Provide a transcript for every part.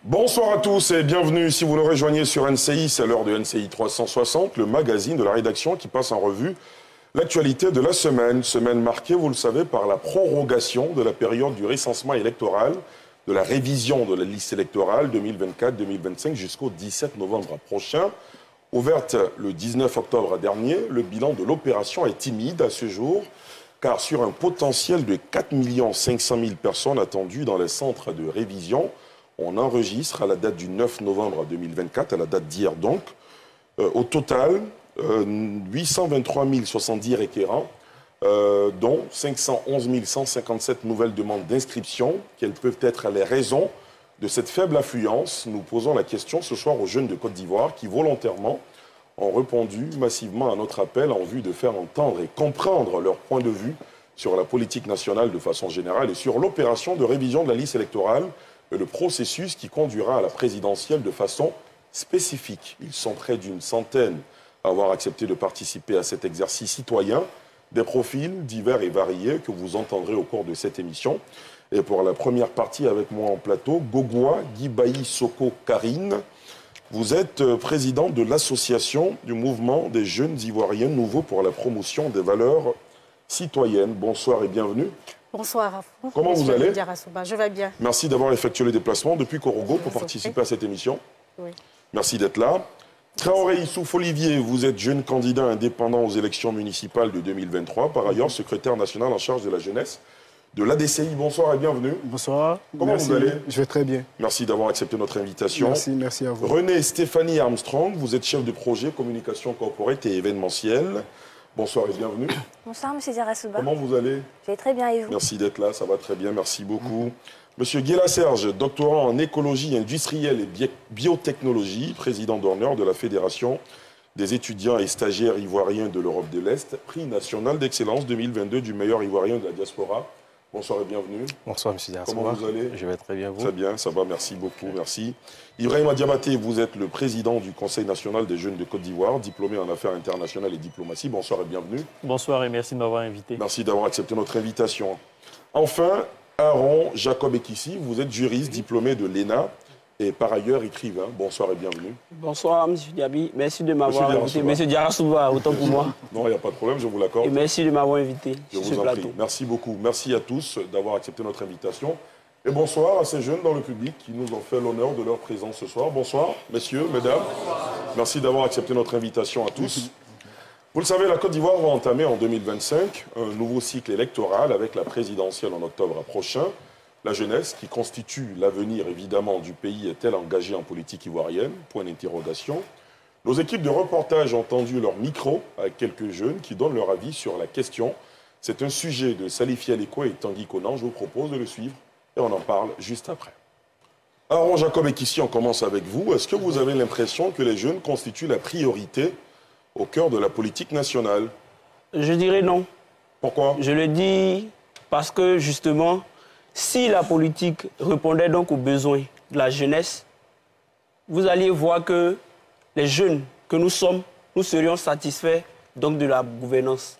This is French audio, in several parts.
Bonsoir à tous et bienvenue. Si vous nous rejoignez sur NCI, c'est l'heure de NCI 360, le magazine de la rédaction qui passe en revue l'actualité de la semaine. Semaine marquée, vous le savez, par la prorogation de la période du recensement électoral, de la révision de la liste électorale 2024-2025 jusqu'au 17 novembre prochain. Ouverte le 19 octobre dernier, le bilan de l'opération est timide à ce jour, car sur un potentiel de 4 500 000 personnes attendues dans les centres de révision, on enregistre à la date du 9 novembre 2024, à la date d'hier donc, au total, 823 070 requérants, dont 511 157 nouvelles demandes d'inscription. Quelles peuvent être les raisons de cette faible affluence? Nous posons la question ce soir aux jeunes de Côte d'Ivoire qui, volontairement, ont répondu massivement à notre appel en vue de faire entendre et comprendre leur point de vue sur la politique nationale de façon générale et sur l'opération de révision de la liste électorale et le processus qui conduira à la présidentielle de façon spécifique. Ils sont près d'une centaine à avoir accepté de participer à cet exercice citoyen, des profils divers et variés que vous entendrez au cours de cette émission. Et pour la première partie avec moi en plateau, Gogwa Gibayi Soko Karine. Vous êtes président de l'association du mouvement des jeunes Ivoiriens nouveaux pour la promotion des valeurs citoyennes. Bonsoir et bienvenue. Bonsoir à vous. Comment vous allez? Je vais bien. Merci d'avoir effectué le déplacement depuis Korogo pour participer à cette émission. Oui. Merci d'être là. Traoré Issouf Olivier, vous êtes jeune candidat indépendant aux élections municipales de 2023, par ailleurs secrétaire national en charge de la jeunesse de l'ADCI. Bonsoir et bienvenue. Bonsoir. Comment merci. vous allez? Je vais très bien. Merci d'avoir accepté notre invitation. Merci à vous. René Stéphanie Armstrong, vous êtes chef de projet communication corporate et événementielle. Bonsoir et bienvenue. Bonsoir, M. Diarra-Souba. Comment vous allez? Je vais très bien et vous? Merci d'être là, ça va très bien, merci beaucoup. Monsieur Guéla Serge, doctorant en écologie industrielle et biotechnologie, président d'honneur de la Fédération des étudiants et stagiaires ivoiriens de l'Europe de l'Est, prix national d'excellence 2022 du meilleur ivoirien de la diaspora. Bonsoir et bienvenue. Bonsoir, M. Diarra-Souba. Comment vous allez? Je vais très bien, vous? Très bien, ça va, merci beaucoup, merci. Ibrahima Diabaté, vous êtes le président du Conseil national des jeunes de Côte d'Ivoire, diplômé en affaires internationales et diplomatie. Bonsoir et bienvenue. Bonsoir et merci de m'avoir invité. Merci d'avoir accepté notre invitation. Enfin, Aaron Jacob Ekissi, vous êtes juriste diplômé de l'ENA et par ailleurs écrivain. Bonsoir et bienvenue. Bonsoir, M. Diaby. Merci de m'avoir invité. M. Diarra-Souba, autant pour moi. Non, il n'y a pas de problème, je vous l'accorde. Et merci de m'avoir invité sur ce plateau. Prie. Merci beaucoup. Merci à tous d'avoir accepté notre invitation. Et bonsoir à ces jeunes dans le public qui nous ont fait l'honneur de leur présence ce soir. Bonsoir, messieurs, mesdames. Merci d'avoir accepté notre invitation à tous. Vous le savez, la Côte d'Ivoire va entamer en 2025 un nouveau cycle électoral avec la présidentielle en octobre prochain. La jeunesse, qui constitue l'avenir évidemment du pays, est-elle engagée en politique ivoirienne? Point d'interrogation. Nos équipes de reportage ont tendu leur micro à quelques jeunes qui donnent leur avis sur la question. C'est un sujet de Salif Yaliko et Tanguy Conan. Je vous propose de le suivre et on en parle juste après. Aaron Jacob Ekissi, on commence avec vous. Est-ce que vous avez l'impression que les jeunes constituent la priorité au cœur de la politique nationale? Je dirais non. Pourquoi? Je le dis parce que, justement, si la politique répondait donc aux besoins de la jeunesse, vous alliez voir que les jeunes que nous sommes, nous serions satisfaits donc de la gouvernance.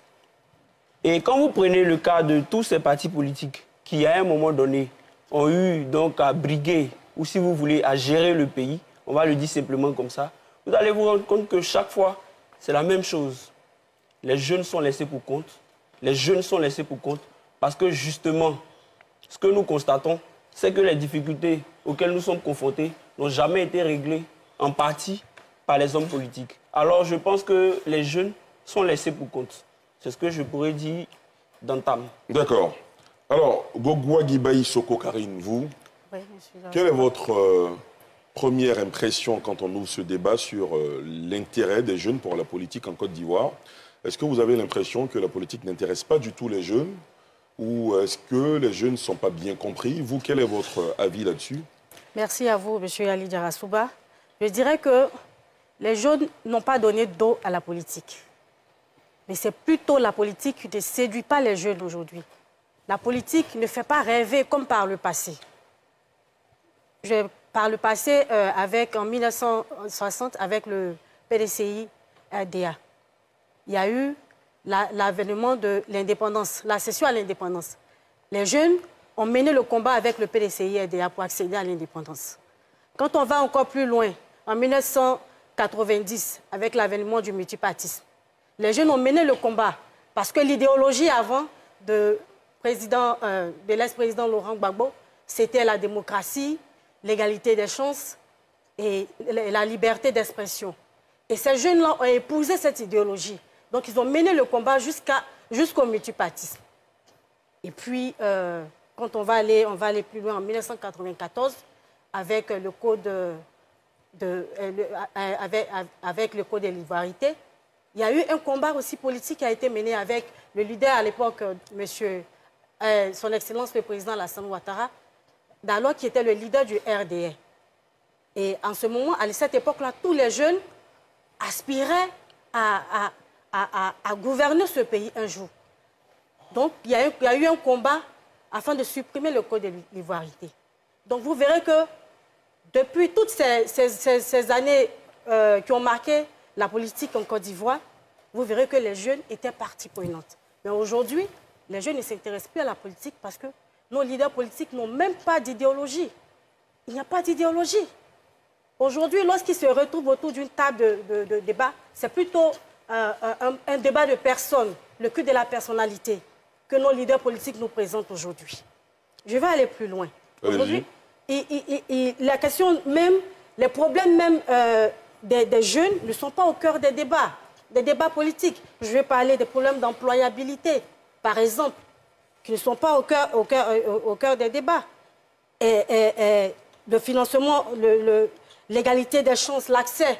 Et quand vous prenez le cas de tous ces partis politiques qui, à un moment donné, ont eu donc à briguer, ou si vous voulez, à gérer le pays, on va le dire simplement comme ça, vous allez vous rendre compte que chaque fois, c'est la même chose. Les jeunes sont laissés pour compte. Les jeunes sont laissés pour compte parce que justement, ce que nous constatons, c'est que les difficultés auxquelles nous sommes confrontés n'ont jamais été réglées en partie par les hommes politiques. Alors je pense que les jeunes sont laissés pour compte. C'est ce que je pourrais dire d'entame. D'accord. Alors, Gogwa Gibayi Soko Karine, vous, Oui, quelle est votre première impression quand on ouvre ce débat sur l'intérêt des jeunes pour la politique en Côte d'Ivoire? Est-ce que vous avez l'impression que la politique n'intéresse pas du tout les jeunes? Ou est-ce que les jeunes ne sont pas bien compris? Vous, quel est votre avis là-dessus? Merci à vous, M. Ali Diarra-Souba. Je dirais que les jeunes n'ont pas donné dos à la politique. Mais c'est plutôt la politique qui ne séduit pas les jeunes aujourd'hui. La politique ne fait pas rêver comme par le passé. Par le passé, en 1960, avec le PDCI RDA, il y a eu l'avènement de l'indépendance, l'accession à l'indépendance. Les jeunes ont mené le combat avec le PDCI RDA pour accéder à l'indépendance. Quand on va encore plus loin, en 1990, avec l'avènement du multipartisme, les jeunes ont mené le combat parce que l'idéologie avant de l'ex-président Laurent Gbagbo, c'était la démocratie, l'égalité des chances et la liberté d'expression. Et ces jeunes-là ont épousé cette idéologie. Donc, ils ont mené le combat jusqu'au multipartisme. Et puis, quand on va aller plus loin, en 1994, avec le code avec le code de l'ivoirité, il y a eu un combat aussi politique qui a été mené avec le leader à l'époque, son Excellence le président Alassane Ouattara, d'alors qui était le leader du RDR. Et en ce moment, à cette époque-là, tous les jeunes aspiraient à gouverner ce pays un jour. Donc, il y a eu un combat afin de supprimer le code de l'ivoirité. Donc, vous verrez que depuis toutes ces années qui ont marqué la politique en Côte d'Ivoire, vous verrez que les jeunes étaient partie prenante. Mais aujourd'hui, les jeunes ne s'intéressent plus à la politique parce que nos leaders politiques n'ont même pas d'idéologie. Il n'y a pas d'idéologie. Aujourd'hui, lorsqu'ils se retrouvent autour d'une table de débat, c'est plutôt un débat de personnes, le culte de la personnalité, que nos leaders politiques nous présentent aujourd'hui. Je vais aller plus loin. Aujourd'hui, la question même, les problèmes même des jeunes ne sont pas au cœur des débats politiques. Je vais parler des problèmes d'employabilité, par exemple, qui ne sont pas au cœur des débats. Et le financement, l'égalité des chances, l'accès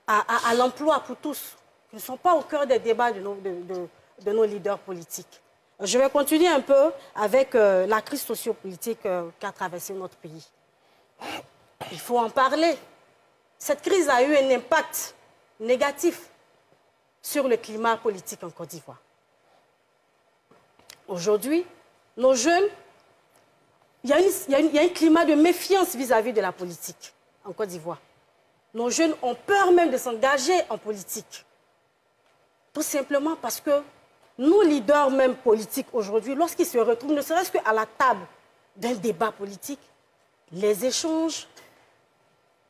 à l'emploi pour tous, qui ne sont pas au cœur des débats de nos leaders politiques. Je vais continuer un peu avec la crise sociopolitique qu'a traversé notre pays. Il faut en parler. Cette crise a eu un impact négatif sur le climat politique en Côte d'Ivoire. Aujourd'hui, nos jeunes, il y a un climat de méfiance vis-à-vis de la politique en Côte d'Ivoire. Nos jeunes ont peur même de s'engager en politique. Tout simplement parce que nos leaders même politiques aujourd'hui, lorsqu'ils se retrouvent, ne serait-ce qu'à la table d'un débat politique, les échanges,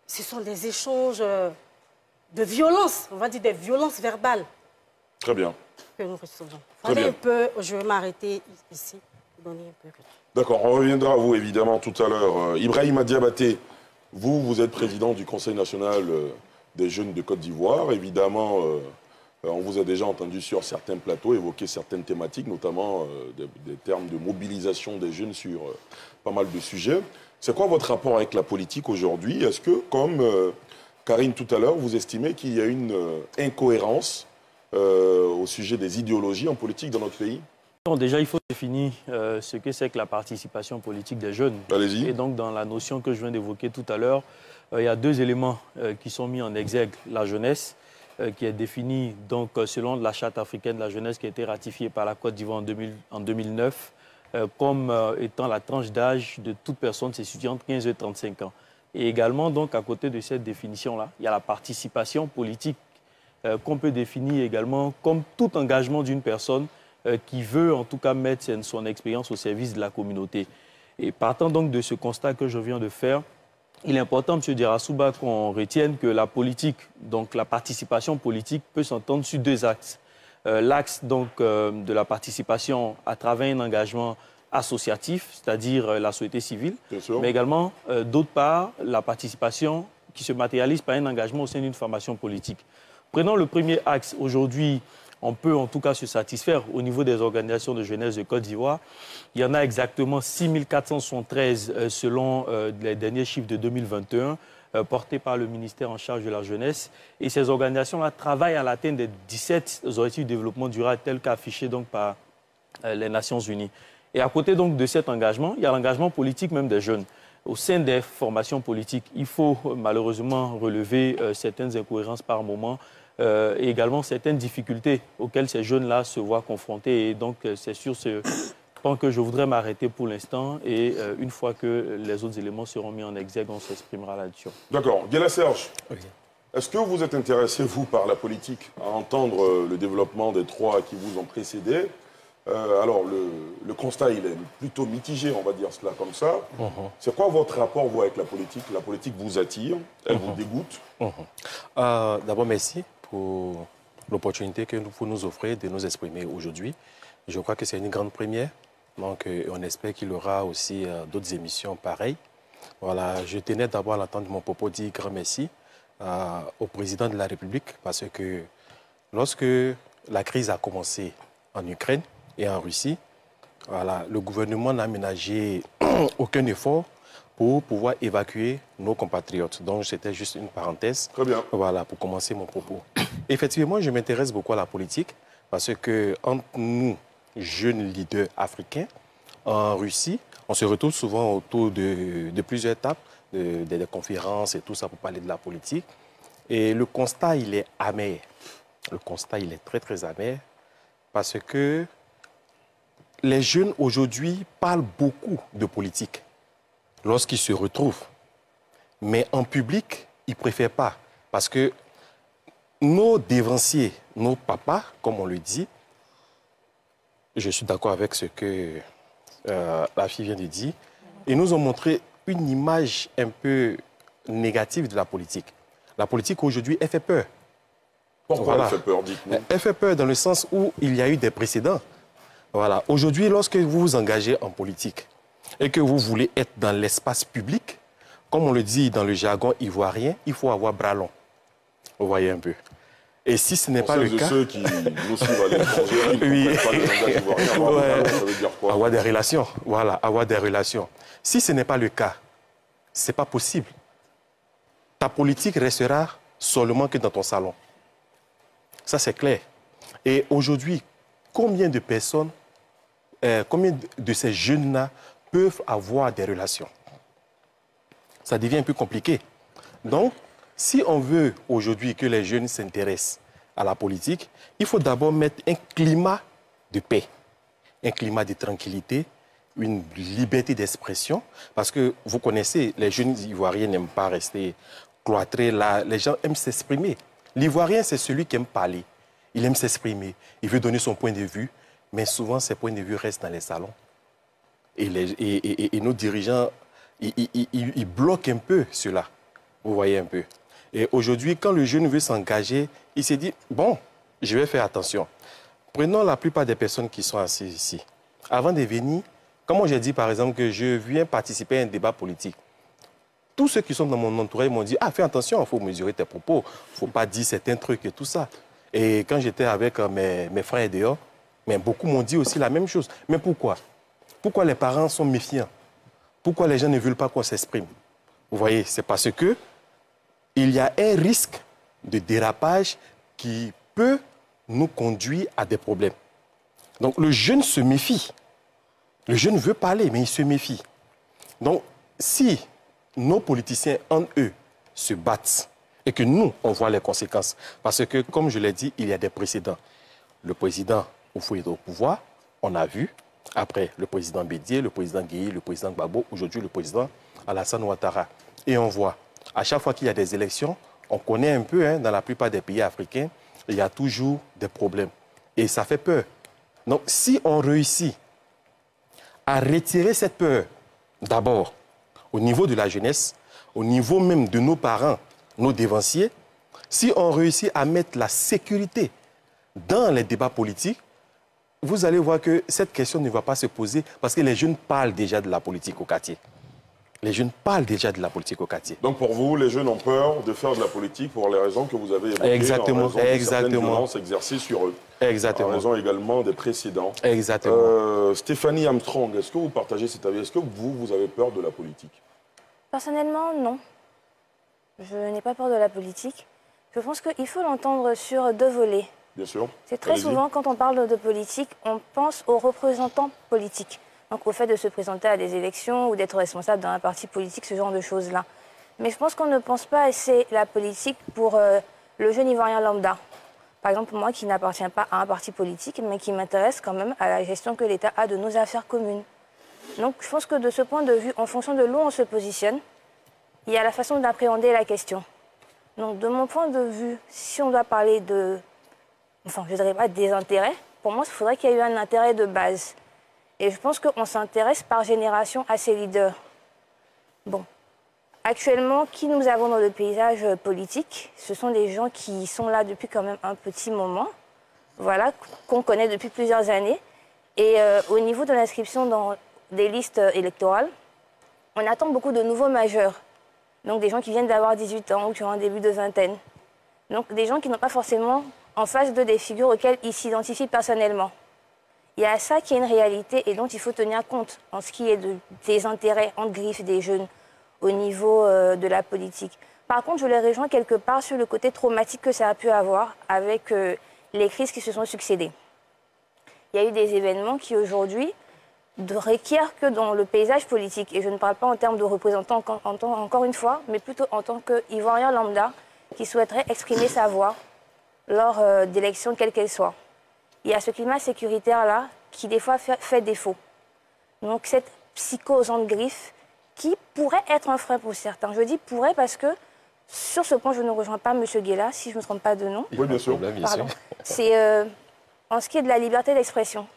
ce sont des échanges de violence, on va dire des violences verbales. Très bien. Que nous recevons. Un peu, je vais m'arrêter ici. D'accord, on reviendra à vous évidemment tout à l'heure. Ibrahima Diabaté, vous êtes président du Conseil national des jeunes de Côte d'Ivoire. Évidemment, on vous a déjà entendu sur certains plateaux évoquer certaines thématiques, notamment des termes de mobilisation des jeunes sur pas mal de sujets. C'est quoi votre rapport avec la politique aujourd'hui? Est-ce que, comme Karine tout à l'heure, vous estimez qu'il y a une incohérence au sujet des idéologies en politique dans notre pays? Non, déjà, il faut définir ce que c'est que la participation politique des jeunes. Allez-y. Et donc, dans la notion que je viens d'évoquer tout à l'heure, il y a deux éléments qui sont mis en exergue. La jeunesse, qui est définie donc, selon la Charte africaine de la jeunesse qui a été ratifiée par la Côte d'Ivoire en 2009, comme étant la tranche d'âge de toute personne se situant entre 15 et 35 ans. Et également, donc, à côté de cette définition-là, il y a la participation politique qu'on peut définir également comme tout engagement d'une personne qui veut en tout cas mettre son expérience au service de la communauté. Et partant donc de ce constat que je viens de faire, il est important, M. Diarra-Souba, qu'on retienne que la politique, donc la participation politique, peut s'entendre sur deux axes. L'axe donc de la participation à travers un engagement associatif, c'est-à-dire la société civile, mais également, d'autre part, la participation qui se matérialise par un engagement au sein d'une formation politique. Prenons le premier axe. Aujourd'hui, on peut en tout cas se satisfaire au niveau des organisations de jeunesse de Côte d'Ivoire. Il y en a exactement 6 473 selon les derniers chiffres de 2021 portés par le ministère en charge de la jeunesse. Et ces organisations-là travaillent à l'atteinte des 17 objectifs de développement durable tels qu'affichés donc par les Nations Unies. Et à côté donc de cet engagement, il y a l'engagement politique même des jeunes. Au sein des formations politiques, il faut malheureusement relever certaines incohérences par moment, et également certaines difficultés auxquelles ces jeunes-là se voient confrontés. Et donc, c'est sur ce point que je voudrais m'arrêter pour l'instant. Et une fois que les autres éléments seront mis en exergue, on s'exprimera là-dessus. D'accord. Guéla Serge, est-ce que vous êtes intéressé, vous, par la politique, à entendre le développement des trois qui vous ont précédé? Alors, le constat, il est plutôt mitigé, on va dire cela comme ça. C'est quoi votre rapport, vous, avec la politique? La politique vous attire, elle vous dégoûte? D'abord, merci pour l'opportunité que vous nous offrez de nous exprimer aujourd'hui. Je crois que c'est une grande première. Donc, on espère qu'il y aura aussi d'autres émissions pareilles. Voilà, je tenais d'abord à l'entendre mon propos dire grand merci au président de la République parce que lorsque la crise a commencé en Ukraine et en Russie, voilà, le gouvernement n'a ménagé aucun effort pour pouvoir évacuer nos compatriotes. Donc, c'était juste une parenthèse. Très bien. Voilà, pour commencer mon propos. Effectivement, je m'intéresse beaucoup à la politique parce que entre nous, jeunes leaders africains, en Russie, on se retrouve souvent autour de plusieurs tables, des conférences et tout ça pour parler de la politique. Et le constat, il est amer. Le constat, il est très, très amer parce que les jeunes aujourd'hui parlent beaucoup de politique lorsqu'ils se retrouvent. Mais en public, ils ne préfèrent pas. Parce que nos dévanciers, nos papas, comme on le dit, je suis d'accord avec ce que la fille vient de dire, ils nous ont montré une image un peu négative de la politique. La politique aujourd'hui, elle fait peur. Pourquoi elle fait peur, dites-nous? Elle fait peur dans le sens où il y a eu des précédents. Voilà. Aujourd'hui, lorsque vous vous engagez en politique et que vous voulez être dans l'espace public, comme on le dit dans le jargon ivoirien, il faut avoir bras long. Vous voyez un peu. Et si ce n'est pas le cas... ceux qui nous suivent à l'étranger, oui. Pas le langage ivoirien, ça veut dire quoi? Avoir des relations. Voilà, avoir des relations. Si ce n'est pas le cas, ce n'est pas possible. Ta politique restera seulement que dans ton salon. Ça, c'est clair. Et aujourd'hui, combien de personnes, combien de ces jeunes-là peuvent avoir des relations? Ça devient un peu compliqué. Donc, si on veut aujourd'hui que les jeunes s'intéressent à la politique, il faut d'abord mettre un climat de paix, un climat de tranquillité, une liberté d'expression. Parce que vous connaissez, les jeunes Ivoiriens n'aiment pas rester cloîtrés là. Les gens aiment s'exprimer. L'Ivoirien, c'est celui qui aime parler. Il aime s'exprimer. Il veut donner son point de vue. Mais souvent, ces points de vue restent dans les salons. Et nos dirigeants, ils bloquent un peu cela. Vous voyez un peu. Et aujourd'hui, quand le jeune veut s'engager, il se dit, bon, je vais faire attention. Prenons la plupart des personnes qui sont assises ici. Avant de venir, comme j'ai dit par exemple que je viens participer à un débat politique, tous ceux qui sont dans mon entourage m'ont dit, ah, fais attention, il faut mesurer tes propos, il ne faut pas dire certains trucs et tout ça. Et quand j'étais avec mes frères dehors, mais beaucoup m'ont dit aussi la même chose. Mais pourquoi? Pourquoi les parents sont méfiants? Pourquoi les gens ne veulent pas qu'on s'exprime? Vous voyez, c'est parce que il y a un risque de dérapage qui peut nous conduire à des problèmes. Donc le jeune se méfie. Le jeune veut parler, mais il se méfie. Donc si nos politiciens, en eux, se battent et que nous, on voit les conséquences, parce que, comme je l'ai dit, il y a des précédents. Le président Oufou est au pouvoir, on a vu. Après, le président Bédié, le président Guèye, le président Gbagbo, aujourd'hui le président Alassane Ouattara. Et on voit, à chaque fois qu'il y a des élections, on connaît un peu, hein, dans la plupart des pays africains, il y a toujours des problèmes. Et ça fait peur. Donc, si on réussit à retirer cette peur, d'abord, au niveau de la jeunesse, au niveau même de nos parents, nos dévanciers, si on réussit à mettre la sécurité dans les débats politiques, vous allez voir que cette question ne va pas se poser parce que les jeunes parlent déjà de la politique au quartier. Les jeunes parlent déjà de la politique au quartier. Donc pour vous, les jeunes ont peur de faire de la politique pour les raisons que vous avez évoquées. Exactement, en raison de certaines exactement. violences exercées sur eux. Exactement. En raison également des précédents. Exactement. Stéphanie Armstrong, est-ce que vous partagez cet avis? Est-ce que vous avez peur de la politique? Personnellement, non. Je n'ai pas peur de la politique. Je pense qu'il faut l'entendre sur deux volets. Bien sûr. C'est très souvent, quand on parle de politique, on pense aux représentants politiques. Donc au fait de se présenter à des élections ou d'être responsable d'un parti politique, ce genre de choses-là. Mais je pense qu'on ne pense pas assez la politique pour le jeune Ivoirien lambda. Par exemple, moi qui n'appartiens pas à un parti politique, mais qui m'intéresse quand même à la gestion que l'État a de nos affaires communes. Donc je pense que de ce point de vue, en fonction de l'où on se positionne, il y a la façon d'appréhender la question. Donc de mon point de vue, si on doit parler de, enfin je ne dirais pas des intérêts, pour moi, il faudrait qu'il y ait eu un intérêt de base. Et je pense qu'on s'intéresse par génération à ces leaders. Bon. Actuellement, qui nous avons dans le paysage politique? Ce sont des gens qui sont là depuis quand même un petit moment, voilà, qu'on connaît depuis plusieurs années. Et au niveau de l'inscription dans des listes électorales, on attend beaucoup de nouveaux majeurs. Donc des gens qui viennent d'avoir 18 ans ou qui ont un début de vingtaine. Donc des gens qui n'ont pas forcément en face d'eux des figures auxquelles ils s'identifient personnellement. Il y a ça qui est une réalité et dont il faut tenir compte en ce qui est des intérêts entre griffes des jeunes au niveau de la politique. Par contre, je les rejoins quelque part sur le côté traumatique que ça a pu avoir avec les crises qui se sont succédées. Il y a eu des événements qui aujourd'hui requièrent que dans le paysage politique, et je ne parle pas en termes de représentants encore une fois, mais plutôt en tant qu'Ivoirien lambda qui souhaiterait exprimer sa voix lors d'élections quelles qu'elles soient. Il y a ce climat sécuritaire-là qui des fois fait défaut. Donc cette psychose en griffe qui pourrait être un frein pour certains. Je dis pourrait parce que sur ce point, je ne rejoins pas M. Guéla, si je ne me trompe pas de nom. Oui, bien sûr. Pardon. C'est en ce qui est de la liberté d'expression.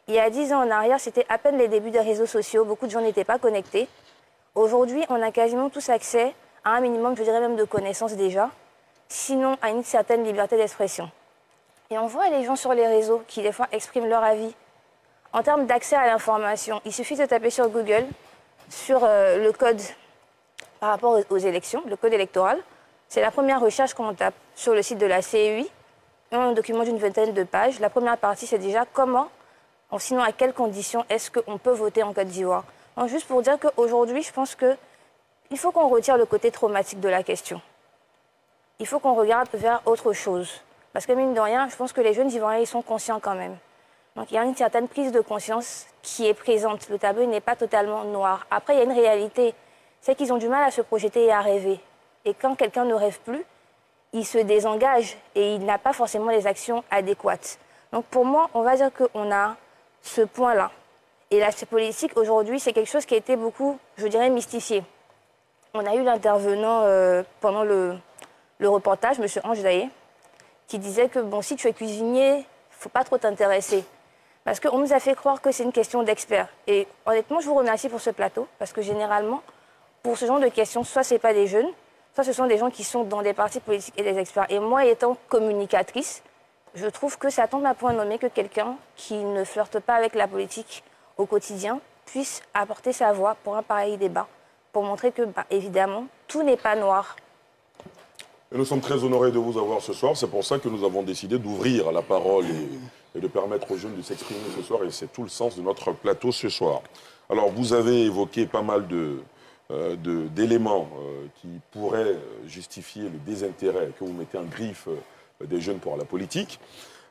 Il y a 10 ans en arrière, c'était à peine les débuts des réseaux sociaux. Beaucoup de gens n'étaient pas connectés. Aujourd'hui, on a quasiment tous accès à un minimum, je dirais même de connaissances déjà, sinon à une certaine liberté d'expression. Et on voit les gens sur les réseaux qui, des fois, expriment leur avis. En termes d'accès à l'information, il suffit de taper sur Google, sur le code par rapport aux élections, le code électoral. C'est la première recherche qu'on tape sur le site de la CEI, un document d'une vingtaine de pages. La première partie, c'est déjà comment, sinon à quelles conditions est-ce qu'on peut voter en Côte d'Ivoire. Juste pour dire qu'aujourd'hui, je pense qu'il faut qu'on retire le côté traumatique de la question. Il faut qu'on regarde vers autre chose. Parce que mine de rien, je pense que les jeunes Ivoiriens, ils sont conscients quand même. Donc il y a une certaine prise de conscience qui est présente. Le tableau n'est pas totalement noir. Après, il y a une réalité. C'est qu'ils ont du mal à se projeter et à rêver. Et quand quelqu'un ne rêve plus, il se désengage et il n'a pas forcément les actions adéquates. Donc pour moi, on va dire qu'on a ce point-là. Et l'aspect politique, aujourd'hui, c'est quelque chose qui a été beaucoup, je dirais, mystifié. On a eu l'intervenant pendant le reportage, M. Ange Daye, qui disait que bon, si tu es cuisinier, il ne faut pas trop t'intéresser. Parce qu'on nous a fait croire que c'est une question d'experts. Et honnêtement, je vous remercie pour ce plateau, parce que généralement, pour ce genre de questions, soit ce n'est pas des jeunes, soit ce sont des gens qui sont dans des partis politiques et des experts. Et moi, étant communicatrice, je trouve que ça tombe à point nommé que quelqu'un qui ne flirte pas avec la politique au quotidien puisse apporter sa voix pour un pareil débat, pour montrer que, évidemment, tout n'est pas noir. Et nous sommes très honorés de vous avoir ce soir. C'est pour ça que nous avons décidé d'ouvrir la parole et de permettre aux jeunes de s'exprimer ce soir. Et c'est tout le sens de notre plateau ce soir. Alors, vous avez évoqué pas mal d'éléments qui pourraient justifier le désintérêt que vous mettez en griffe des jeunes pour la politique.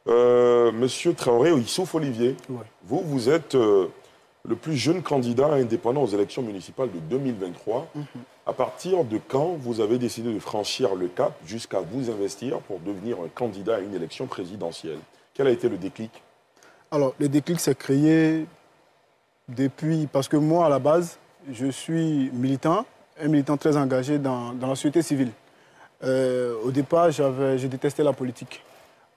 Monsieur Traoré Issouf Olivier, ouais. Vous êtes le plus jeune candidat indépendant aux élections municipales de 2023. À partir de quand vous avez décidé de franchir le cap jusqu'à vous investir pour devenir un candidat à une élection présidentielle? Quel a été le déclic? Alors, le déclic s'est créé depuis... Parce que moi, à la base, je suis militant, un militant très engagé dans la société civile. Au départ, je détestais la politique.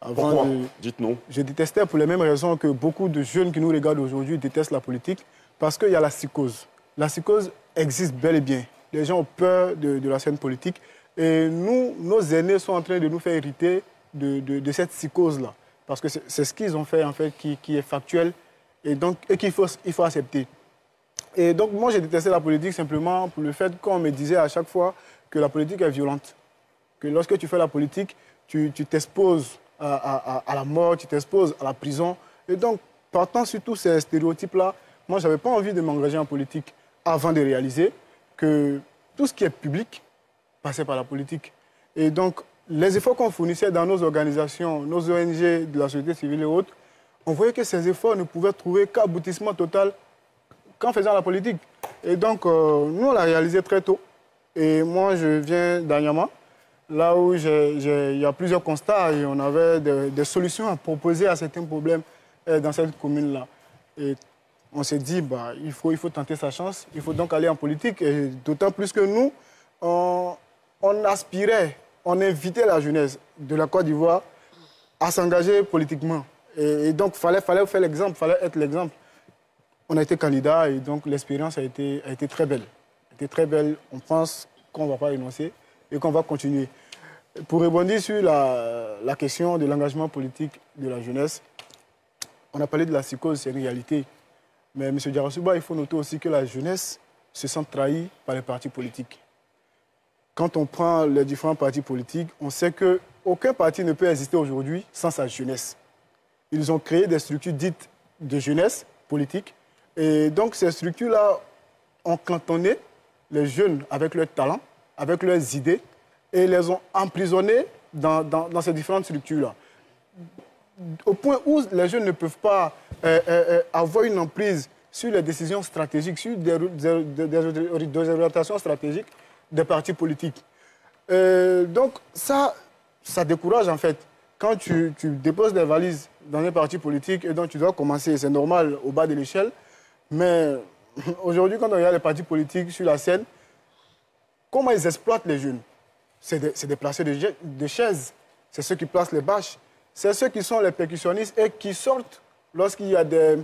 Pourquoi? Dites-nous. Je détestais pour les mêmes raisons que beaucoup de jeunes qui nous regardent aujourd'hui détestent la politique, parce qu'il y a la psychose. La psychose existe bel et bien. Les gens ont peur de la scène politique. Et nous, nos aînés sont en train de nous faire hériter de cette psychose-là. Parce que c'est ce qu'ils ont fait, en fait, qui est factuel et qu'il faut accepter. Et donc, moi, j'ai détesté la politique simplement pour le fait qu'on me disait à chaque fois que la politique est violente. Que lorsque tu fais la politique, tu t'exposes à la mort, tu t'exposes à la prison. Et donc, partant sur tous ces stéréotypes-là, moi, je n'avais pas envie de m'engager en politique avant de réaliser que tout ce qui est public passait par la politique. Et donc, les efforts qu'on fournissait dans nos organisations, nos ONG de la société civile et autres, on voyait que ces efforts ne pouvaient trouver qu'aboutissement total qu'en faisant la politique. Et donc, nous, on l'a réalisé très tôt. Et moi, je viens d'Anyama, là où il y a plusieurs constats et on avait des solutions à proposer à certains problèmes dans cette commune-là. Et on s'est dit, il faut tenter sa chance, il faut donc aller en politique. Et d'autant plus que nous, on aspirait, on invitait la jeunesse de la Côte d'Ivoire à s'engager politiquement. Et donc, fallait faire l'exemple, fallait être l'exemple. On a été candidat et donc l'expérience a été très belle. A été très belle. On pense qu'on ne va pas renoncer et qu'on va continuer. Pour rebondir sur la question de l'engagement politique de la jeunesse, on a parlé de la psychose, c'est une réalité. Mais M. Diarra-Souba, il faut noter aussi que la jeunesse se sent trahie par les partis politiques. Quand on prend les différents partis politiques, on sait qu'aucun parti ne peut exister aujourd'hui sans sa jeunesse. Ils ont créé des structures dites de jeunesse politique. Et donc, ces structures-là ont cantonné les jeunes avec leurs talents, avec leurs idées, et les ont emprisonnés dans ces différentes structures-là. Au point où les jeunes ne peuvent pas avoir une emprise sur les décisions stratégiques, sur des orientations stratégiques des partis politiques. Donc, ça décourage en fait. Quand tu déposes des valises dans un parti politique et donc tu dois commencer, c'est normal, au bas de l'échelle, mais aujourd'hui, quand on regarde les partis politiques sur la scène, comment ils exploitent les jeunes? C'est des placés de chaises, c'est ceux qui placent les bâches, c'est ceux qui sont les percussionnistes et qui sortent lorsqu'il y a des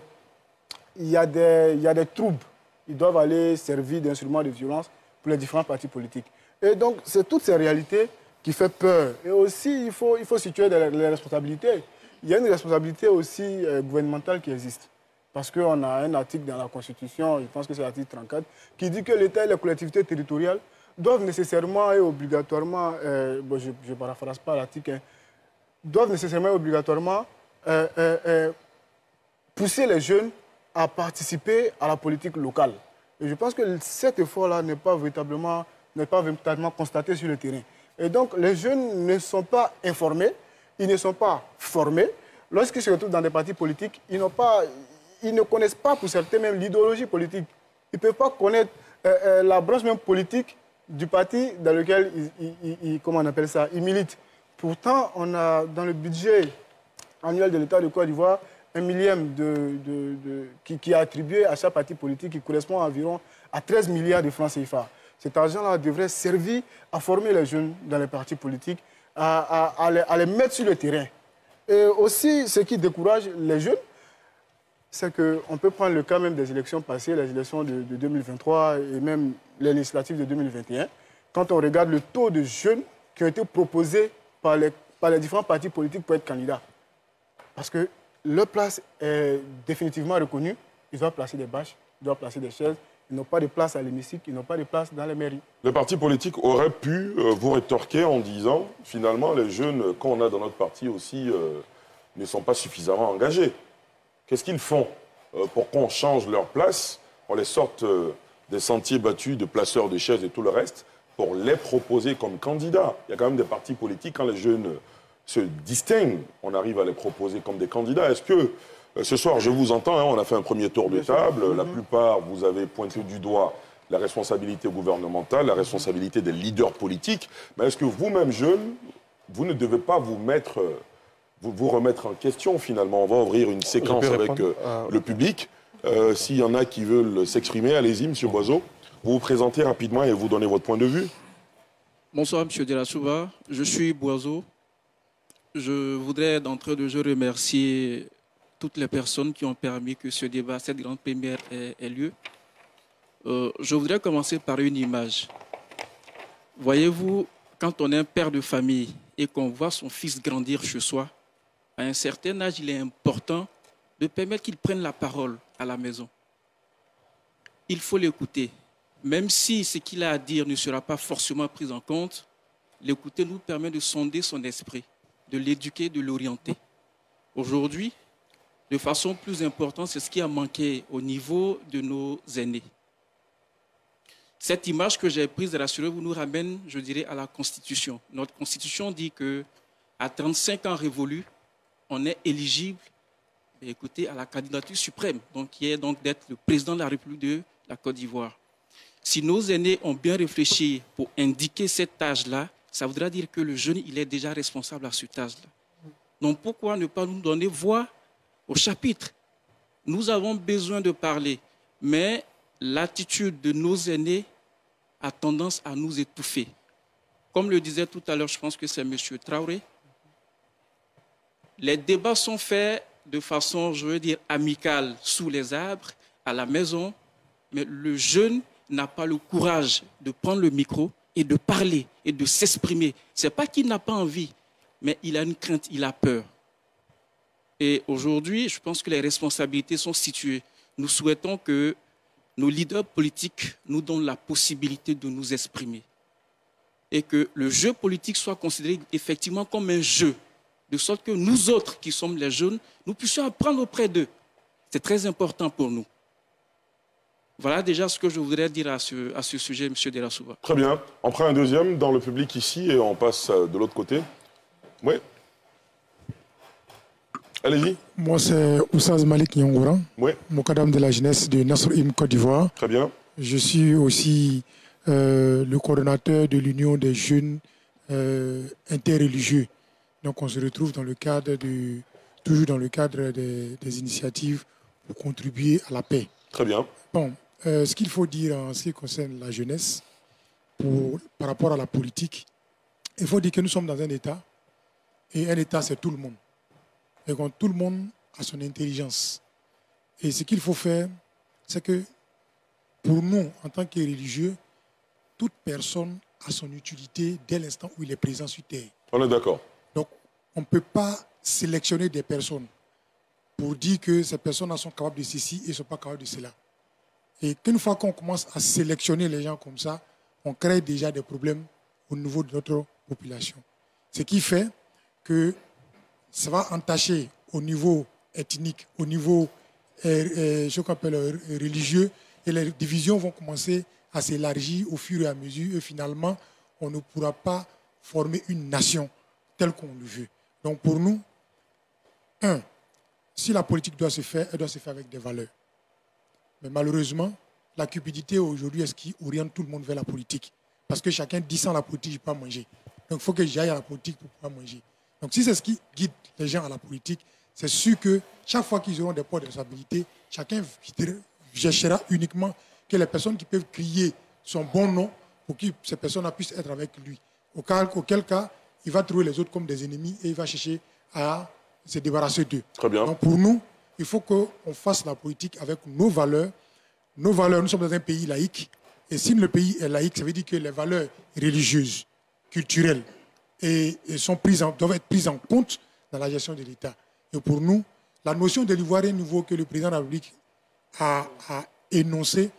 troubles. Ils doivent aller servir d'instruments de violence pour les différents partis politiques. Et donc, c'est toutes ces réalités qui font peur. Et aussi, il faut situer les responsabilités. Il y a une responsabilité aussi gouvernementale qui existe. Parce qu'on a un article dans la Constitution, je pense que c'est l'article 34, qui dit que l'État et les collectivités territoriales doivent nécessairement et obligatoirement, je ne paraphrase pas l'article, doivent nécessairement et obligatoirement pousser les jeunes à participer à la politique locale. Et je pense que cet effort-là n'est pas véritablement constaté sur le terrain. Et donc, les jeunes ne sont pas informés, ils ne sont pas formés. Lorsqu'ils se retrouvent dans des partis politiques, ils ne connaissent pas, pour certains même, l'idéologie politique. Ils ne peuvent pas connaître la branche même politique du parti dans lequel comment on appelle ça, ils militent. Pourtant, on a dans le budget annuel de l'État de Côte d'Ivoire 1 millième qui est attribué à chaque parti politique qui correspond environ à 13 milliards de francs CFA. Cet argent-là devrait servir à former les jeunes dans les partis politiques, à les mettre sur le terrain. Et aussi, ce qui décourage les jeunes, c'est qu'on peut prendre le cas même des élections passées, les élections de 2023 et même les législatives de 2021. Quand on regarde le taux de jeunes qui ont été proposés par les différents partis politiques pour être candidats. Parce que leur place est définitivement reconnue. Ils doivent placer des bâches, ils doivent placer des chaises. Ils n'ont pas de place à l'hémicycle, ils n'ont pas de place dans les mairies. Le parti politique aurait pu vous rétorquer en disant, finalement, les jeunes qu'on a dans notre parti aussi ne sont pas suffisamment engagés. Qu'est-ce qu'ils font pour qu'on change leur place, on les sorte des sentiers battus de placeurs de chaises et tout le reste, pour les proposer comme candidats? Il y a quand même des partis politiques, quand les jeunes se distinguent, on arrive à les proposer comme des candidats. Est-ce que ce soir, je vous entends, hein, on a fait un premier tour de table. La plupart, vous avez pointé du doigt la responsabilité gouvernementale, la responsabilité des leaders politiques. Mais est-ce que vous-même, jeunes, vous ne devez pas vous remettre en question, finalement? On va ouvrir une séquence avec le public. S'il y en a qui veulent s'exprimer, allez-y, M. Boiseau. Vous vous présentez rapidement et vous donnez votre point de vue. Bonsoir, M. Diarra-Souba. Je suis Boiseau. Je voudrais d'entrée de jeu remercier toutes les personnes qui ont permis que ce débat, cette grande première, ait lieu. Je voudrais commencer par une image. Voyez-vous, quand on est un père de famille et qu'on voit son fils grandir chez soi, à un certain âge, il est important de permettre qu'il prenne la parole à la maison. Il faut l'écouter. Même si ce qu'il a à dire ne sera pas forcément pris en compte, l'écouter nous permet de sonder son esprit, de l'éduquer, de l'orienter. Aujourd'hui, de façon plus importante, c'est ce qui a manqué au niveau de nos aînés. Cette image que j'ai prise, rassurez-vous, nous ramène, je dirais, à la Constitution. Notre Constitution dit qu'à 35 ans révolus, on est éligible, écoutez, à la candidature suprême, donc qui est donc d'être le président de la République de la Côte d'Ivoire. Si nos aînés ont bien réfléchi pour indiquer cet âge-là, ça voudra dire que le jeune, il est déjà responsable à cet âge-là. Donc pourquoi ne pas nous donner voix au chapitre? Nous avons besoin de parler, mais l'attitude de nos aînés a tendance à nous étouffer. Comme le disait tout à l'heure, je pense que c'est M. Traoré, les débats sont faits de façon, je veux dire, amicale, sous les arbres, à la maison, mais le jeune n'a pas le courage de prendre le micro et de parler et de s'exprimer. Ce n'est pas qu'il n'a pas envie, mais il a une crainte, il a peur. Et aujourd'hui, je pense que les responsabilités sont situées. Nous souhaitons que nos leaders politiques nous donnent la possibilité de nous exprimer. Et que le jeu politique soit considéré effectivement comme un jeu, de sorte que nous autres qui sommes les jeunes, nous puissions apprendre auprès d'eux. C'est très important pour nous. Voilà déjà ce que je voudrais dire à ce sujet, M. Delassouba. Très bien. On prend un deuxième dans le public ici et on passe de l'autre côté. Oui. Allez-y. Moi, c'est Oussaz Malik Nyongouran, Oui. Mokadam de la jeunesse de Nasr Im Côte d'Ivoire. Très bien. Je suis aussi le coordonnateur de l'Union des jeunes interreligieux. Donc, on se retrouve dans le cadre toujours dans le cadre des initiatives pour contribuer à la paix. Très bien. Bon, ce qu'il faut dire en ce qui concerne la jeunesse, par rapport à la politique, il faut dire que nous sommes dans un État, et un État, c'est tout le monde. Et quand tout le monde a son intelligence. Et ce qu'il faut faire, c'est que pour nous, en tant que religieux, toute personne a son utilité dès l'instant où il est présent sur Terre. On est d'accord. Donc, on ne peut pas sélectionner des personnes pour dire que ces personnes sont capables de ceci et ne sont pas capables de cela. Et qu'une fois qu'on commence à sélectionner les gens comme ça, on crée déjà des problèmes au niveau de notre population. Ce qui fait que ça va entacher au niveau ethnique, au niveau ce qu'on appelle religieux, et les divisions vont commencer à s'élargir au fur et à mesure, et finalement, on ne pourra pas former une nation telle qu'on le veut. Donc pour nous, si la politique doit se faire, elle doit se faire avec des valeurs. Mais malheureusement, la cupidité aujourd'hui est ce qui oriente tout le monde vers la politique. Parce que chacun dit sans la politique, je ne peux pas manger. Donc il faut que j'aille à la politique pour pouvoir manger. Donc si c'est ce qui guide les gens à la politique, c'est sûr que chaque fois qu'ils auront des postes de responsabilité, chacun cherchera uniquement que les personnes qui peuvent crier son bon nom pour que ces personnes puissent être avec lui. Auquel cas, il va trouver les autres comme des ennemis et il va chercher à se débarrasser d'eux. Très bien. Donc pour nous, il faut qu'on fasse la politique avec nos valeurs. Nos valeurs, nous sommes dans un pays laïque. Et si le pays est laïque, ça veut dire que les valeurs religieuses, culturelles, doivent être prises en compte dans la gestion de l'État. Et pour nous, la notion de l'ivoirien nouveau que le président de la République a énoncée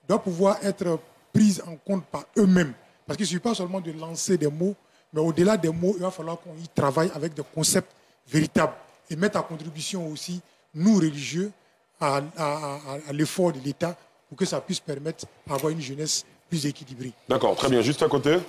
doit pouvoir être prise en compte par eux-mêmes. Parce qu'il ne suffit pas seulement de lancer des mots, mais au-delà des mots, il va falloir qu'on y travaille avec des concepts véritables et mettre à contribution aussi, nous religieux, à l'effort de l'État pour que ça puisse permettre d'avoir une jeunesse plus équilibrée. D'accord, très bien. Juste à côté.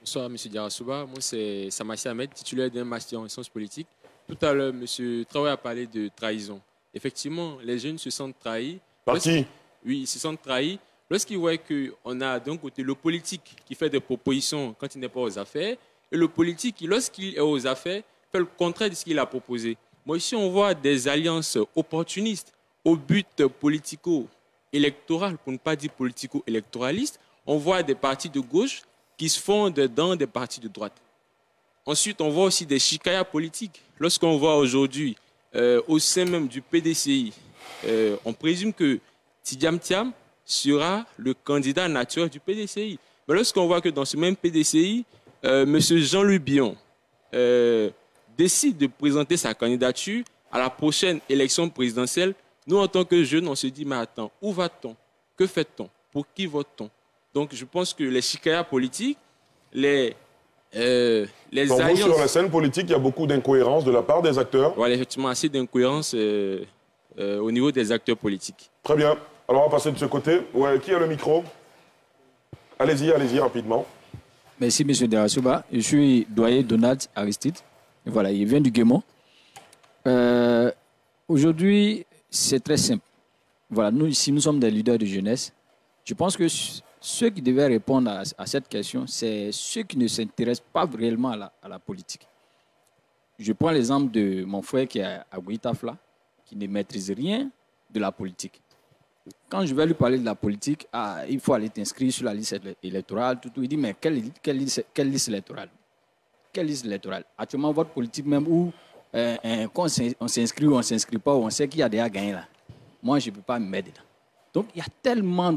Bonsoir, M. Delassouba. Moi, c'est Samassi Ahmed, titulaire d'un master en sciences politiques. Tout à l'heure, M. Traoré a parlé de trahison. Effectivement, les jeunes se sentent trahis. Par qui? Oui, ils se sentent trahis. Lorsqu'ils voient qu'on a d'un côté le politique qui fait des propositions quand il n'est pas aux affaires, et le politique qui, lorsqu'il est aux affaires, fait le contraire de ce qu'il a proposé. Moi, ici, on voit des alliances opportunistes au but politico-électoral, pour ne pas dire politico-électoraliste. On voit des partis de gauche qui se fondent dans des partis de droite. Ensuite, on voit aussi des chicayas politiques. Lorsqu'on voit aujourd'hui, au sein même du PDCI, on présume que Tidiam Thiam sera le candidat naturel du PDCI. Mais lorsqu'on voit que dans ce même PDCI, M. Jean-Louis Bion décide de présenter sa candidature à la prochaine élection présidentielle, nous, en tant que jeunes, on se dit, mais attends, où va-t-on? Que fait-on? Pour qui vote-t-on? Donc, je pense que les chicayas politiques, les alliances... Sur la scène politique, il y a beaucoup d'incohérences de la part des acteurs. Voilà, effectivement, assez d'incohérences au niveau des acteurs politiques. Très bien. Alors, on va passer de ce côté. Ouais, qui a le micro? Allez-y, rapidement. Merci, M. Delassouba. Je suis doyen Donald Aristide. Voilà, il vient du Guémont. Aujourd'hui, c'est très simple. Voilà, nous, ici, nous sommes des leaders de jeunesse. Je pense que ceux qui devaient répondre à cette question, c'est ceux qui ne s'intéressent pas réellement à la politique. Je prends l'exemple de mon frère qui est à Guitafla, qui ne maîtrise rien de la politique. Quand je vais lui parler de la politique, il faut aller t'inscrire sur la liste électorale, tout. Il dit, mais quelle liste électorale? Quelle liste électorale? Actuellement, votre politique même où quand on s'inscrit ou on ne s'inscrit pas, on sait qu'il y a déjà gagné là. Moi, je ne peux pas me mettre dedans. Donc, il y a tellement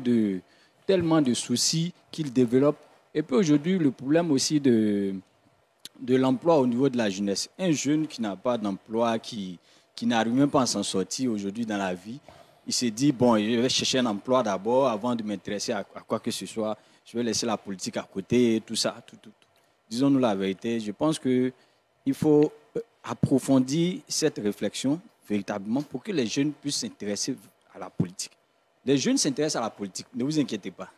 de soucis qu'ils développent. Et puis aujourd'hui, le problème aussi de l'emploi au niveau de la jeunesse. Un jeune qui n'a pas d'emploi, qui n'arrive même pas à s'en sortir aujourd'hui dans la vie, il se dit, bon, je vais chercher un emploi d'abord avant de m'intéresser à quoi que ce soit. Je vais laisser la politique à côté, tout ça, tout. Disons-nous la vérité. Je pense qu'il faut approfondir cette réflexion véritablement pour que les jeunes puissent s'intéresser à la politique. Les jeunes s'intéressent à la politique, ne vous inquiétez pas.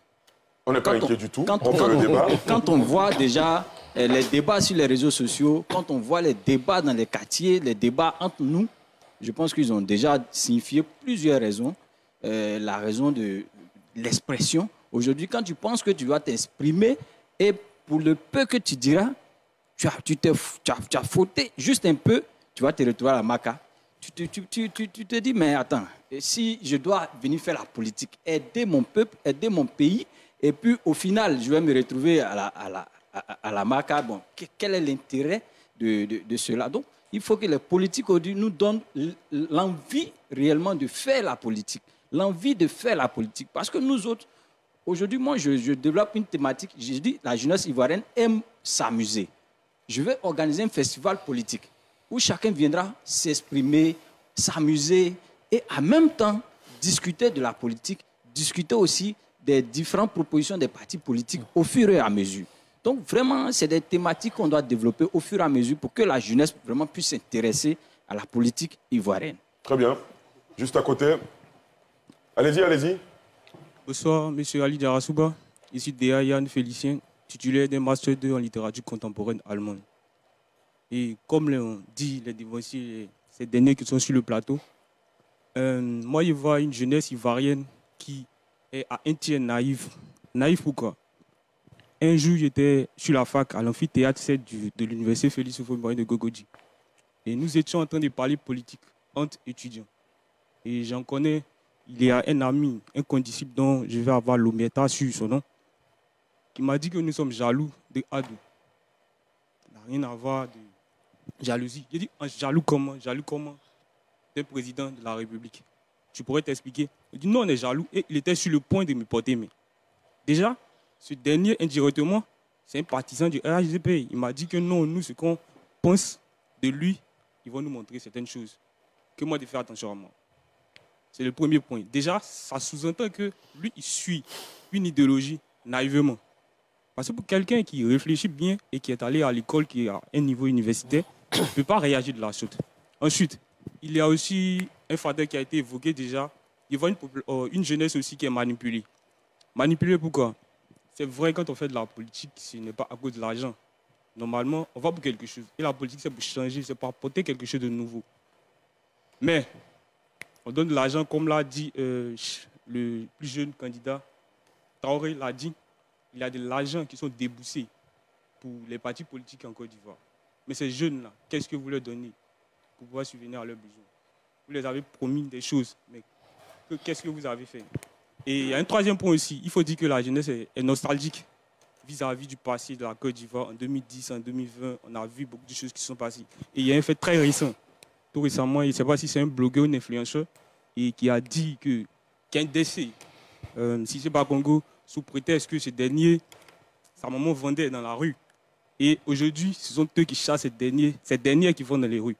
On n'est pas inquiet du tout. On fait le débat. Quand on voit déjà les débats sur les réseaux sociaux, quand on voit les débats dans les quartiers, les débats entre nous, je pense qu'ils ont déjà signifié plusieurs raisons. La raison de l'expression. Aujourd'hui, quand tu penses que tu dois t'exprimer, et pour le peu que tu diras, tu as fauté juste un peu, tu vas te retrouver à la maca. Tu te dis, mais attends, si je dois venir faire la politique, aider mon peuple, aider mon pays, et puis au final, je vais me retrouver à la maca, bon, quel est l'intérêt de cela? Donc, il faut que les politiques aujourd'hui nous donnent l'envie réellement de faire la politique. L'envie de faire la politique. Parce que nous autres, aujourd'hui, moi, je développe une thématique. Je dis, la jeunesse ivoirienne aime s'amuser. Je vais organiser un festival politique où chacun viendra s'exprimer, s'amuser et en même temps discuter de la politique, discuter aussi des différentes propositions des partis politiques au fur et à mesure. Donc vraiment, c'est des thématiques qu'on doit développer au fur et à mesure pour que la jeunesse vraiment puisse s'intéresser à la politique ivoirienne. Très bien. Juste à côté. Allez-y, allez-y. Bonsoir, M. Ali Diarra-Souba. Ici Déa Yann Félicien, titulaire d'un Master 2 en littérature contemporaine allemande. Et comme l'ont dit les dévanciers, ces derniers qui sont sur le plateau, moi, je vois une jeunesse ivoirienne qui est à un tiers naïve. Naïve pourquoi? Un jour, j'étais sur la fac à l'amphithéâtre 7 de l'université Félix Houphouët-Boigny de Gogodji. Et nous étions en train de parler politique entre étudiants. Et j'en connais, il y a un ami, un condisciple dont je vais avoir l'omerta sur son nom, qui m'a dit que nous sommes jaloux de Adou. Ça n'a rien à voir de jalousie. J'ai dit, jaloux comment d'un président de la République? Tu pourrais t'expliquer? Il dit, non, on est jaloux. Et il était sur le point de me porter main. Déjà, ce dernier, indirectement, c'est un partisan du RHDP. Il m'a dit que non, nous, ce qu'on pense de lui, ils vont nous montrer certaines choses. Que moi, de faire attention à moi. C'est le premier point. Déjà, ça sous-entend que lui, il suit une idéologie naïvement. Parce que pour quelqu'un qui réfléchit bien et qui est allé à l'école, qui est à un niveau universitaire, il ne peut pas réagir de la sorte. Ensuite, il y a aussi un facteur qui a été évoqué déjà. Il voit une jeunesse aussi qui est manipulée. Manipulée pourquoi? C'est vrai, quand on fait de la politique, ce n'est pas à cause de l'argent. Normalement, on va pour quelque chose. Et la politique, c'est pour changer, c'est pour apporter quelque chose de nouveau. Mais, on donne de l'argent, comme l'a dit le plus jeune candidat, Traoré l'a dit, il y a de l'argent qui sont déboursés pour les partis politiques en Côte d'Ivoire. Mais ces jeunes-là, qu'est-ce que vous leur donnez pour pouvoir subvenir à leurs besoins? Vous les avez promis des choses, mais qu'est-ce que vous avez fait? Et il y a un troisième point aussi, il faut dire que la jeunesse est nostalgique vis-à-vis du passé de la Côte d'Ivoire. En 2010, en 2020, on a vu beaucoup de choses qui sont passées. Et il y a un fait très récent. Tout récemment, je ne sais pas si c'est un blogueur ou un influenceur, et qui a dit qu'un décès, si ce n'est pas Congo, sous prétexte que ce dernier, sa maman vendait dans la rue. Et aujourd'hui, ce sont eux qui chassent ces derniers qui vont dans les rues.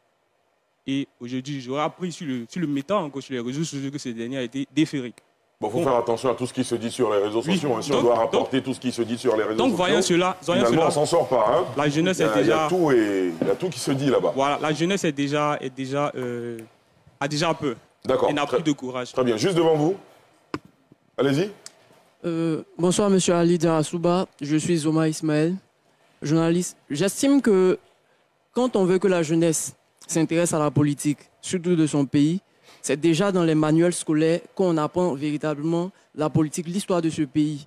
Et aujourd'hui, j'aurais appris sur le mettant encore sur les réseaux sociaux que ce dernier a été déféré. Bon, il faut faire attention à tout ce qui se dit sur les réseaux sociaux. Oui, si on doit rapporter tout ce qui se dit sur les réseaux sociaux, voyant cela, on s'en sort pas. Hein. La jeunesse est déjà... Il y a tout qui se dit là-bas. Voilà, la jeunesse a déjà peur. D'accord. Elle n'a plus de courage. Très bien. Juste devant vous. Allez-y. Bonsoir, M. Ali Diarra-Souba. Je suis Zoma Ismaël, journaliste. J'estime que quand on veut que la jeunesse s'intéresse à la politique, surtout de son pays, c'est déjà dans les manuels scolaires qu'on apprend véritablement la politique, l'histoire de ce pays.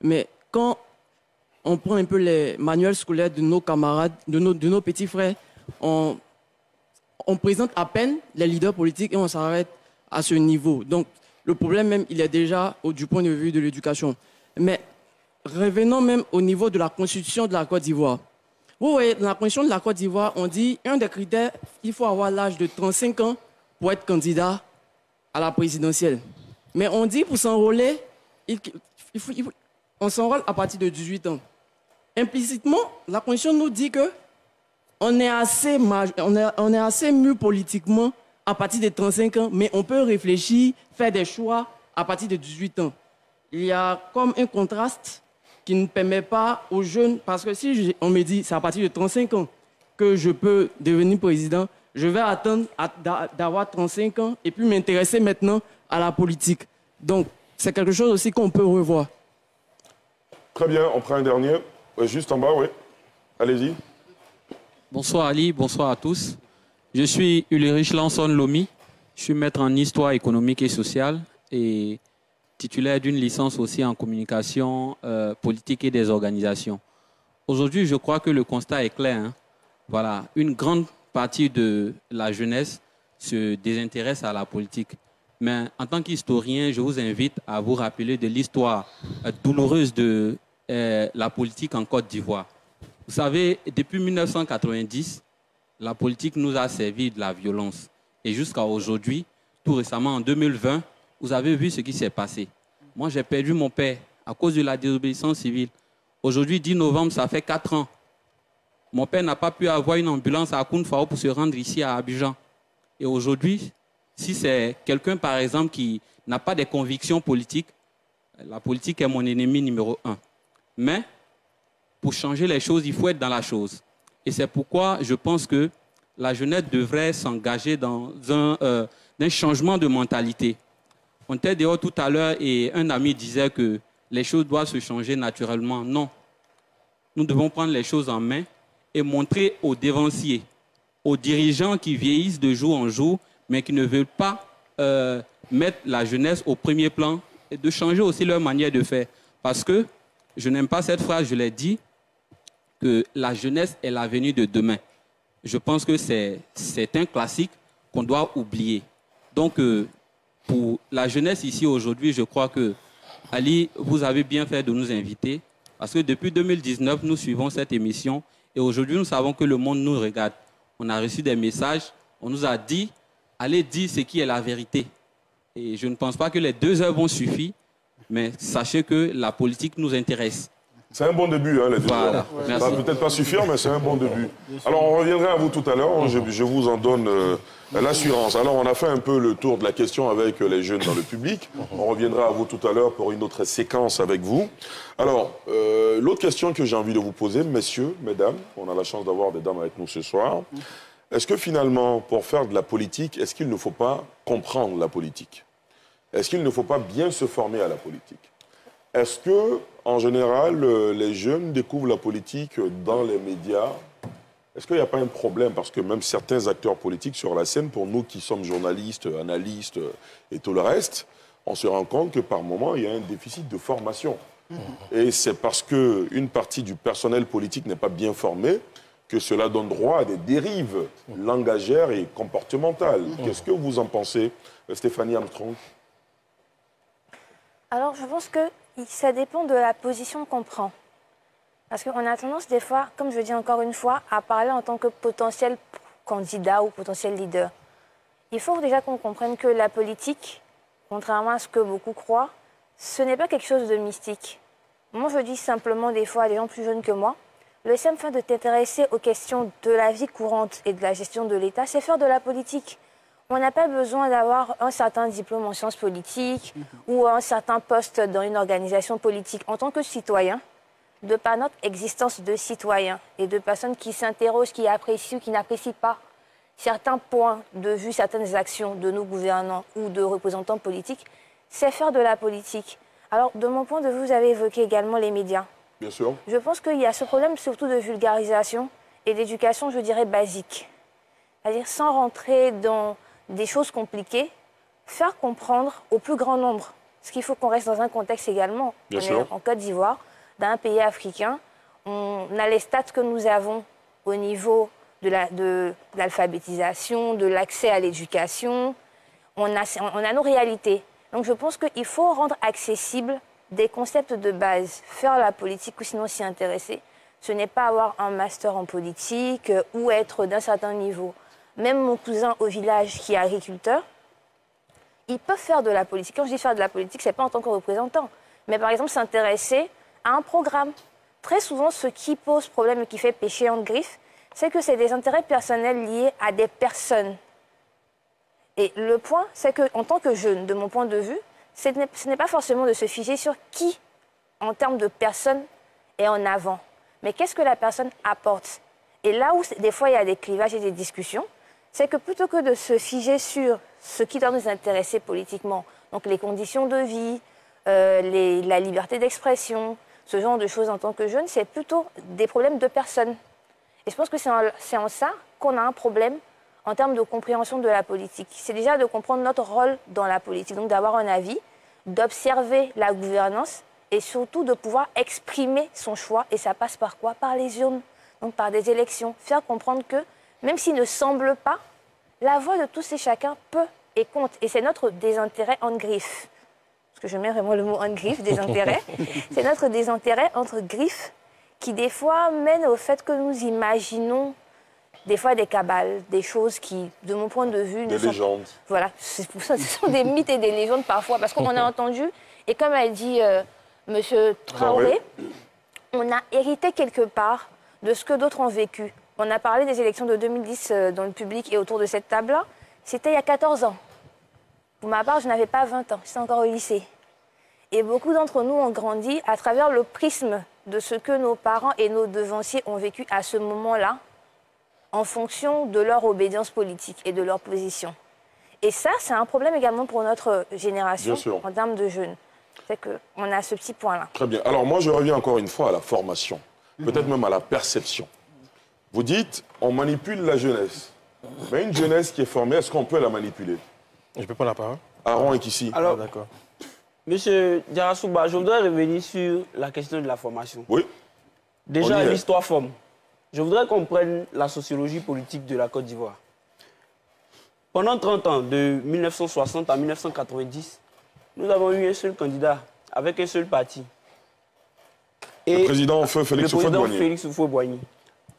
Mais quand on prend un peu les manuels scolaires de nos camarades, de nos petits frères, on présente à peine les leaders politiques et on s'arrête à ce niveau. Donc, le problème même, il est déjà du point de vue de l'éducation. Mais revenons même au niveau de la constitution de la Côte d'Ivoire. Vous voyez, dans la constitution de la Côte d'Ivoire, on dit un des critères, il faut avoir l'âge de 35 ans pour être candidat à la présidentielle. Mais on dit pour s'enrôler, on s'enrôle à partir de 18 ans. Implicitement, la constitution nous dit que on est assez mûr politiquement à partir de 35 ans, mais on peut réfléchir, faire des choix à partir de 18 ans. Il y a comme un contraste qui ne permet pas aux jeunes, parce que si on me dit c'est à partir de 35 ans que je peux devenir président, je vais attendre d'avoir 35 ans et puis m'intéresser maintenant à la politique. Donc, c'est quelque chose aussi qu'on peut revoir. Très bien, on prend un dernier. Juste en bas, oui. Allez-y. Bonsoir Ali, bonsoir à tous. Je suis Ulrich Lanson Lomi. Je suis maître en histoire économique et sociale et titulaire d'une licence aussi en communication politique et des organisations. Aujourd'hui, je crois que le constat est clair. Hein. Voilà, une grande partie de la jeunesse se désintéresse à la politique. Mais en tant qu'historien, je vous invite à vous rappeler de l'histoire douloureuse de la politique en Côte d'Ivoire. Vous savez, depuis 1990, la politique nous a servi de la violence. Et jusqu'à aujourd'hui, tout récemment en 2020, vous avez vu ce qui s'est passé. Moi, j'ai perdu mon père à cause de la désobéissance civile. Aujourd'hui, 10 novembre, ça fait 4 ans. Mon père n'a pas pu avoir une ambulance à Kounfao pour se rendre ici à Abidjan. Et aujourd'hui, si c'est quelqu'un, par exemple, qui n'a pas des convictions politiques, la politique est mon ennemi numéro 1. Mais pour changer les choses, il faut être dans la chose. Et c'est pourquoi je pense que la jeunesse devrait s'engager dans un changement de mentalité. On était dehors tout à l'heure et un ami disait que les choses doivent se changer naturellement. Non. Nous devons prendre les choses en main et montrer aux dévanciers, aux dirigeants qui vieillissent de jour en jour, mais qui ne veulent pas mettre la jeunesse au premier plan, et de changer aussi leur manière de faire. Parce que, je n'aime pas cette phrase, je l'ai dit, que la jeunesse est l'avenir de demain. Je pense que c'est un classique qu'on doit oublier. Donc, pour la jeunesse ici aujourd'hui, je crois que, Ali, vous avez bien fait de nous inviter, parce que depuis 2019, nous suivons cette émission, et aujourd'hui, nous savons que le monde nous regarde. On a reçu des messages, on nous a dit, allez dire ce qui est la vérité. Et je ne pense pas que les 2 heures vont suffire, mais sachez que la politique nous intéresse. C'est un bon début, hein, les 2 voilà. heures. Ça va peut-être pas suffire, mais c'est un bon début. Alors, on reviendra à vous tout à l'heure. Je vous en donne l'assurance. Alors, on a fait un peu le tour de la question avec les jeunes dans le public. On reviendra à vous tout à l'heure pour une autre séquence avec vous. Alors, l'autre question que j'ai envie de vous poser, messieurs, mesdames, on a la chance d'avoir des dames avec nous ce soir. Est-ce que finalement, pour faire de la politique, est-ce qu'il ne faut pas comprendre la politique? Est-ce qu'il ne faut pas bien se former à la politique? Est-ce que, en général, les jeunes découvrent la politique dans les médias? Est-ce qu'il n'y a pas un problème? Parce que même certains acteurs politiques sur la scène, pour nous qui sommes journalistes, analystes et tout le reste, on se rend compte que par moment, il y a un déficit de formation. Et c'est parce qu'une partie du personnel politique n'est pas bien formé que cela donne droit à des dérives langagères et comportementales. Qu'est-ce que vous en pensez, Stéphanie Armstrong? Alors, je pense que ça dépend de la position qu'on prend. Parce qu'on a tendance, des fois, comme je dis encore une fois, à parler en tant que potentiel candidat ou potentiel leader. Il faut déjà qu'on comprenne que la politique, contrairement à ce que beaucoup croient, ce n'est pas quelque chose de mystique. Moi, je dis simplement des fois à des gens plus jeunes que moi, le simple fait de t'intéresser aux questions de la vie courante et de la gestion de l'État, c'est faire de la politique. On n'a pas besoin d'avoir un certain diplôme en sciences politiques ou un certain poste dans une organisation politique. En tant que citoyen, de par notre existence de citoyen et de personnes qui s'interrogent, qui apprécient ou qui n'apprécient pas certains points de vue, certaines actions de nos gouvernants ou de représentants politiques, c'est faire de la politique. Alors, de mon point de vue, vous avez évoqué également les médias. Bien sûr. Je pense qu'il y a ce problème surtout de vulgarisation et d'éducation, je dirais, basique. C'est-à-dire sans rentrer dans des choses compliquées, faire comprendre au plus grand nombre. Parce qu'il faut qu'on reste dans un contexte également. Bien on sûr. est en Côte d'Ivoire, dans un pays africain. On a les stats que nous avons au niveau de l'alphabétisation, de l'accès à l'éducation. On a nos réalités. Donc je pense qu'il faut rendre accessible des concepts de base, faire la politique ou sinon s'y intéresser, ce n'est pas avoir un master en politique ou être d'un certain niveau. Même mon cousin au village qui est agriculteur, ils peuvent faire de la politique. Quand je dis faire de la politique, ce n'est pas en tant que représentant. Mais par exemple, s'intéresser à un programme. Très souvent, ce qui pose problème et qui fait pécher en griffe, c'est que c'est des intérêts personnels liés à des personnes. Et le point, c'est qu'en tant que jeune, de mon point de vue, ce n'est pas forcément de se figer sur qui, en termes de personne, est en avant. Mais qu'est-ce que la personne apporte? Et là où, des fois, il y a des clivages et des discussions, c'est que plutôt que de se figer sur ce qui doit nous intéresser politiquement, donc les conditions de vie, la liberté d'expression, ce genre de choses en tant que jeune, c'est plutôt des problèmes de personnes. Et je pense que c'est en ça qu'on a un problème en termes de compréhension de la politique. C'est déjà de comprendre notre rôle dans la politique, donc d'avoir un avis, d'observer la gouvernance et surtout de pouvoir exprimer son choix. Et ça passe par quoi? Par les urnes, donc par des élections. Faire comprendre que, même s'il ne semble pas, la voix de tous et chacun peut et compte. Et c'est notre désintérêt en griffe. Parce que je mets vraiment le mot en griffe, désintérêt. C'est notre désintérêt entre griffes qui, des fois, mène au fait que nous imaginons des fois des cabales, des choses qui, de mon point de vue... Des légendes. Voilà, pour ça, ce sont des mythes et des légendes parfois, parce qu'on a entendu, et comme a dit M. Traoré, on a hérité quelque part de ce que d'autres ont vécu. On a parlé des élections de 2010 dans le public et autour de cette table-là. C'était il y a 14 ans. Pour ma part, je n'avais pas 20 ans, j'étais encore au lycée. Et beaucoup d'entre nous ont grandi à travers le prisme de ce que nos parents et nos devanciers ont vécu à ce moment-là, en fonction de leur obédience politique et de leur position. Et ça, c'est un problème également pour notre génération, en termes de jeunes. C'est qu'on a ce petit point-là. Très bien. Alors moi, je reviens encore une fois à la formation, peut-être même à la perception. Vous dites, on manipule la jeunesse. Mais une jeunesse qui est formée, est-ce qu'on peut la manipuler? Je peux prendre la parole? Aaron est ici. Alors, d'accord. Monsieur Diarra-Souba, je voudrais revenir sur la question de la formation. Oui. Déjà, l'histoire forme. Je voudrais qu'on prenne la sociologie politique de la Côte d'Ivoire. Pendant 30 ans, de 1960 à 1990, nous avons eu un seul candidat, avec un seul parti. Et le président Félix Houphouët-Boigny.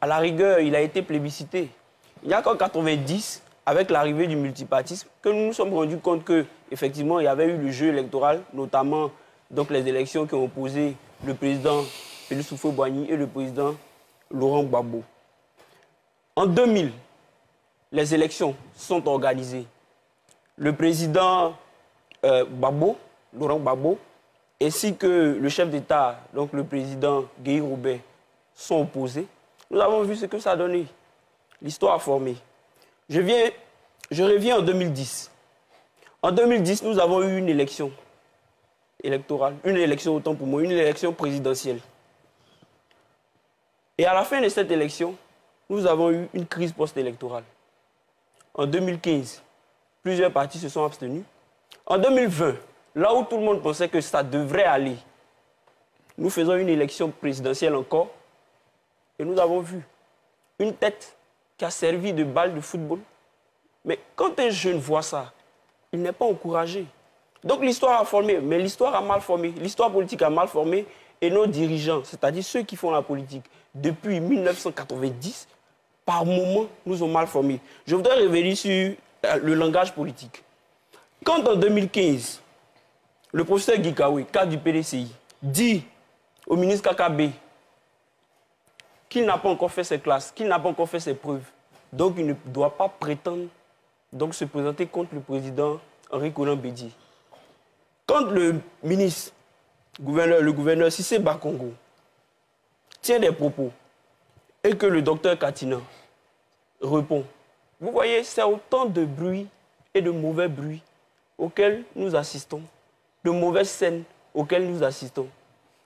À la rigueur, il a été plébiscité. Il n'y a qu'en 1990, avec l'arrivée du multipartisme, que nous nous sommes rendus compte qu'effectivement, il y avait eu le jeu électoral, notamment donc, les élections qui ont opposé le président Félix Houphouët-Boigny et le président Laurent Gbagbo. En 2000, les élections sont organisées. Le président Laurent Gbagbo, ainsi que le chef d'État, donc le président Guy Robert, sont opposés. Nous avons vu ce que ça a donné. L'histoire a formé. Je reviens en 2010. En 2010, nous avons eu une élection électorale, une élection autant pour moi, une élection présidentielle. Et à la fin de cette élection, nous avons eu une crise post-électorale. En 2015, plusieurs partis se sont abstenus. En 2020, là où tout le monde pensait que ça devrait aller, nous faisons une élection présidentielle encore. Et nous avons vu une tête qui a servi de balle de football. Mais quand un jeune voit ça, il n'est pas encouragé. Donc l'histoire a formé, mais l'histoire a mal formé. L'histoire politique a mal formé et nos dirigeants, c'est-à-dire ceux qui font la politique, depuis 1990, par moments, nous ont mal formés. Je voudrais revenir sur le langage politique. Quand en 2015, le professeur Guy Kawe, cadre du PDCI, dit au ministre Kakabe qu'il n'a pas encore fait ses classes, qu'il n'a pas encore fait ses preuves, donc il ne doit pas prétendre donc, se présenter contre le président Henri Konan Bédié. Quand le ministre, le gouverneur Cissé Bakongo, tient des propos et que le docteur Katina répond, vous voyez, c'est autant de bruit et de mauvais bruit auxquels nous assistons, de mauvaises scènes auxquelles nous assistons.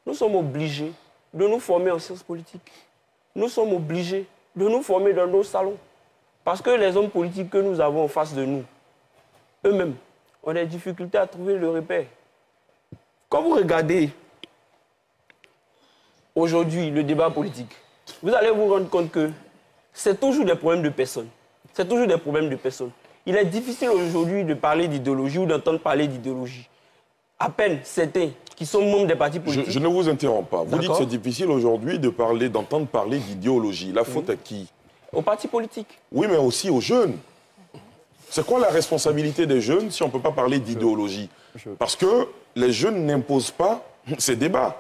Nous sommes obligés de nous former en sciences politiques. Nous sommes obligés de nous former dans nos salons. Parce que les hommes politiques que nous avons en face de nous, eux-mêmes, ont des difficultés à trouver le repère. Quand vous regardez aujourd'hui le débat politique, vous allez vous rendre compte que c'est toujours des problèmes de personnes. C'est toujours des problèmes de personnes. Il est difficile aujourd'hui de parler d'idéologie ou d'entendre parler d'idéologie. à peine certains qui sont membres des partis politiques. Je ne vous interromps pas. Vous dites que c'est difficile aujourd'hui d'entendre parler d'idéologie. La faute à qui? Aux partis politiques. Oui, mais aussi aux jeunes. C'est quoi la responsabilité des jeunes si on ne peut pas parler d'idéologie? Parce que les jeunes n'imposent pas ces débats.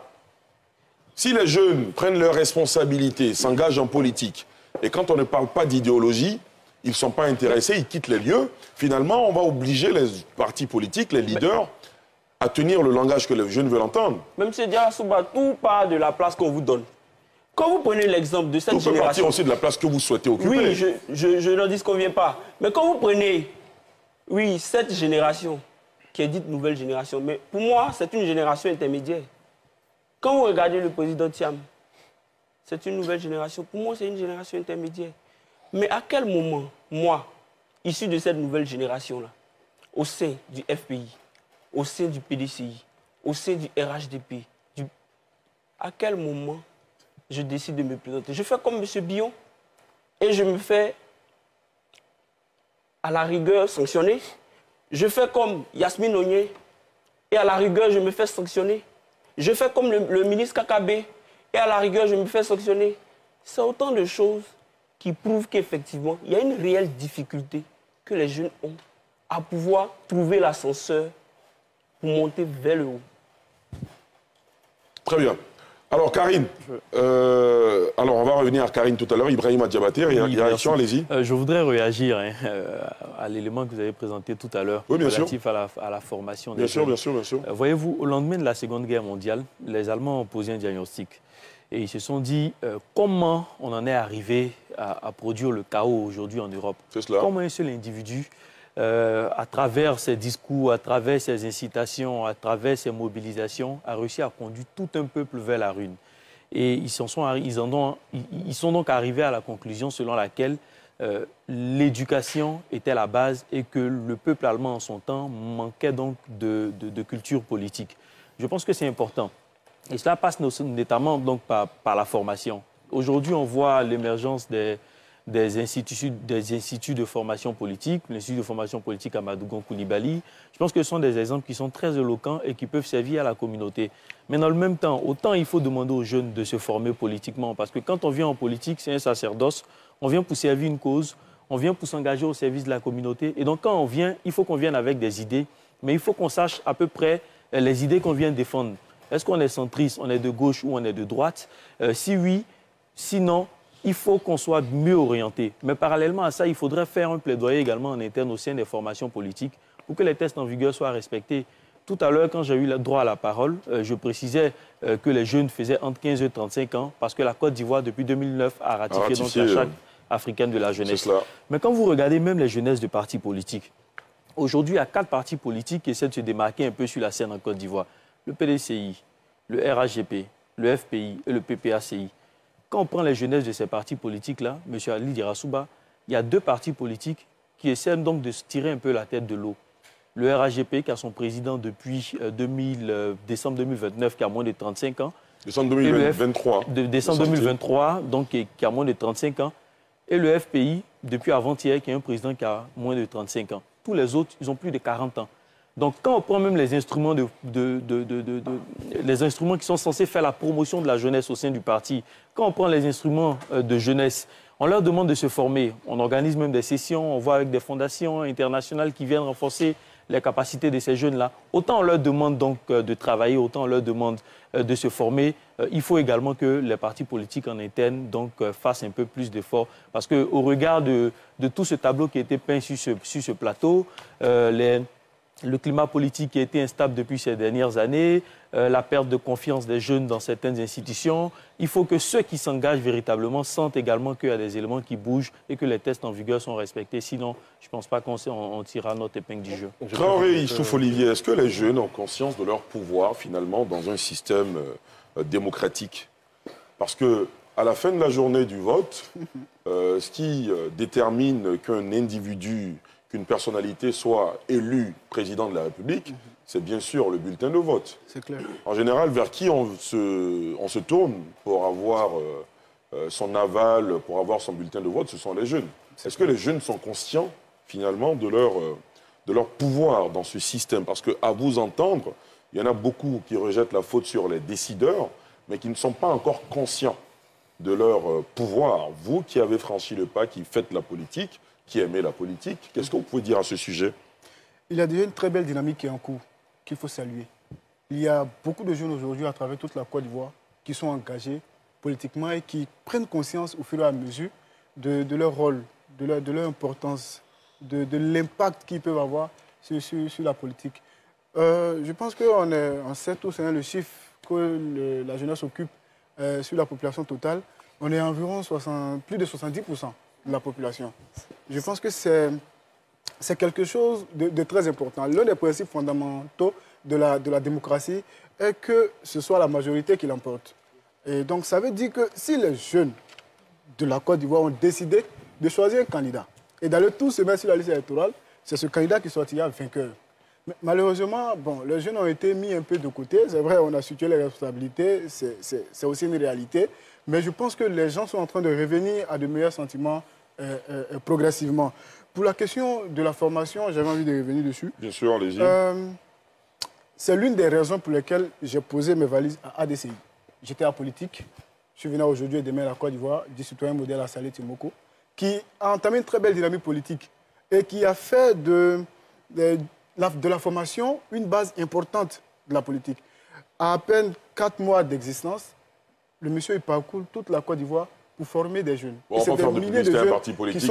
Si les jeunes prennent leurs responsabilités, s'engagent en politique, et quand on ne parle pas d'idéologie, ils ne sont pas intéressés, ils quittent les lieux, finalement, on va obliger les partis politiques, les leaders, à tenir le langage que les jeunes veulent entendre. Mais M. Diarra-Souba, tout part de la place qu'on vous donne. Quand vous prenez l'exemple de cette génération... Tout peut partir aussi de la place que vous souhaitez occuper. Oui, je n'en disconviens pas. Mais quand vous prenez, oui, cette génération, qui est dite nouvelle génération, mais pour moi, c'est une génération intermédiaire. Quand vous regardez le président Thiam, c'est une nouvelle génération. Pour moi, c'est une génération intermédiaire. Mais à quel moment, moi, issu de cette nouvelle génération-là, au sein du FPI, au sein du PDCI, au sein du RHDP, à quel moment je décide de me présenter? Je fais comme M. Billon et je me fais, à la rigueur, sanctionner. Je fais comme Yasmine Onier et à la rigueur, je me fais sanctionner. Je fais comme le ministre Kakabé et à la rigueur, je me fais sanctionner. C'est autant de choses qui prouvent qu'effectivement, il y a une réelle difficulté que les jeunes ont à pouvoir trouver l'ascenseur pour monter vers le haut. Très bien. Alors, Karine, alors on va revenir à Karine tout à l'heure. Ibrahim Adjabaté, réaction, allez-y. Je voudrais réagir à l'élément que vous avez présenté tout à l'heure, relatif à la formation des jeunes. Bien sûr. Voyez-vous, au lendemain de la Seconde Guerre mondiale, les Allemands ont posé un diagnostic. Et ils se sont dit, comment on en est arrivé à produire le chaos aujourd'hui en Europe? Comment un seul individu, à travers ses discours, à travers ses incitations, à travers ses mobilisations, a réussi à conduire tout un peuple vers la ruine. Et ils sont donc arrivés à la conclusion selon laquelle l'éducation était la base et que le peuple allemand en son temps manquait donc de culture politique. Je pense que c'est important. Et cela passe notamment donc par la formation. Aujourd'hui, on voit l'émergence des instituts de formation politique, l'Institut de formation politique Amadougon Koulibaly. Je pense que ce sont des exemples qui sont très éloquents et qui peuvent servir à la communauté. Mais dans le même temps, autant il faut demander aux jeunes de se former politiquement, parce que quand on vient en politique, c'est un sacerdoce, on vient pour servir une cause, on vient pour s'engager au service de la communauté. Et donc quand on vient, il faut qu'on vienne avec des idées, mais il faut qu'on sache à peu près les idées qu'on vient défendre. Est-ce qu'on est centriste, on est de gauche ou on est de droite? Si oui, sinon, il faut qu'on soit mieux orienté. Mais parallèlement à ça, il faudrait faire un plaidoyer également en interne au sein des formations politiques pour que les tests en vigueur soient respectés. Tout à l'heure, quand j'ai eu le droit à la parole, je précisais que les jeunes faisaient entre 15 et 35 ans parce que la Côte d'Ivoire, depuis 2009, a ratifié donc la Charte africaine de la jeunesse. Mais quand vous regardez même les jeunesses de partis politiques, aujourd'hui, il y a 4 partis politiques qui essaient de se démarquer un peu sur la scène en Côte d'Ivoire. Le PDCI, le RHGP, le FPI et le PPACI. Quand on prend les jeunesses de ces partis politiques-là, M. Ali Diarra-Souba, il y a 2 partis politiques qui essaient donc de se tirer un peu la tête de l'eau. Le RHGP, qui a son président depuis décembre 2029, qui a moins de 35 ans. Décembre 2023. Décembre 2023, donc qui a moins de 35 ans. Et le FPI, depuis avant-hier, qui a un président qui a moins de 35 ans. Tous les autres, ils ont plus de 40 ans. Donc, quand on prend même les instruments, les instruments qui sont censés faire la promotion de la jeunesse au sein du parti, quand on prend les instruments de jeunesse, on leur demande de se former. On organise même des sessions, on voit avec des fondations internationales qui viennent renforcer les capacités de ces jeunes-là. Autant on leur demande donc de travailler, autant on leur demande de se former. Il faut également que les partis politiques en interne donc, fassent un peu plus d'efforts. Parce qu'au regard de tout ce tableau qui a été peint sur ce plateau, le climat politique qui a été instable depuis ces dernières années, la perte de confiance des jeunes dans certaines institutions. Il faut que ceux qui s'engagent véritablement sentent également qu'il y a des éléments qui bougent et que les tests en vigueur sont respectés. Sinon, je ne pense pas qu'on tirera notre épingle du jeu. Traoré, Issouf Olivier, est-ce que les jeunes ont conscience de leur pouvoir, finalement, dans un système démocratique? Parce que à la fin de la journée du vote, ce qui détermine qu'un individu, qu'une personnalité soit élue président de la République, c'est bien sûr le bulletin de vote. C'est clair. En général, vers qui on se tourne pour avoir son aval, pour avoir son bulletin de vote, ce sont les jeunes. Est-ce que les jeunes sont conscients, finalement, de leur pouvoir dans ce système? Parce qu'à vous entendre, il y en a beaucoup qui rejettent la faute sur les décideurs, mais qui ne sont pas encore conscients de leur pouvoir. Vous qui avez franchi le pas, qui faites la politique, qui aimez la politique, qu'est-ce que vous pouvez dire à ce sujet? Il y a déjà une très belle dynamique qui est en cours, qu'il faut saluer. Il y a beaucoup de jeunes aujourd'hui à travers toute la Côte d'Ivoire qui sont engagés politiquement et qui prennent conscience au fur et à mesure de leur rôle, de leur importance, de l'impact qu'ils peuvent avoir sur la politique. Je pense qu'on sait tous le chiffre que la jeunesse occupe sur la population totale. On est environ plus de 70% de la population. Je pense que c'est quelque chose de très important. L'un des principes fondamentaux de la démocratie est que ce soit la majorité qui l'emporte. Et donc ça veut dire que si les jeunes de la Côte d'Ivoire ont décidé de choisir un candidat et d'aller tous se mettre sur la liste électorale, c'est ce candidat qui sortira vainqueur. Mais malheureusement, les jeunes ont été mis un peu de côté. C'est vrai, on a situé les responsabilités, c'est aussi une réalité. Mais je pense que les gens sont en train de revenir à de meilleurs sentiments progressivement. Pour la question de la formation, j'avais envie de revenir dessus. Bien sûr, allez-y. C'est l'une des raisons pour lesquelles j'ai posé mes valises à ADCI. J'étais à politique. Je suis venu aujourd'hui et demain à la Côte d'Ivoire, du citoyen modèle à Salé Timoko, qui a entamé une très belle dynamique politique et qui a fait de la formation une base importante de la politique. À peine 4 mois d'existence, le monsieur il parcourt toute la Côte d'Ivoire pour former des jeunes. Bon, on va faire de publicité à un parti politique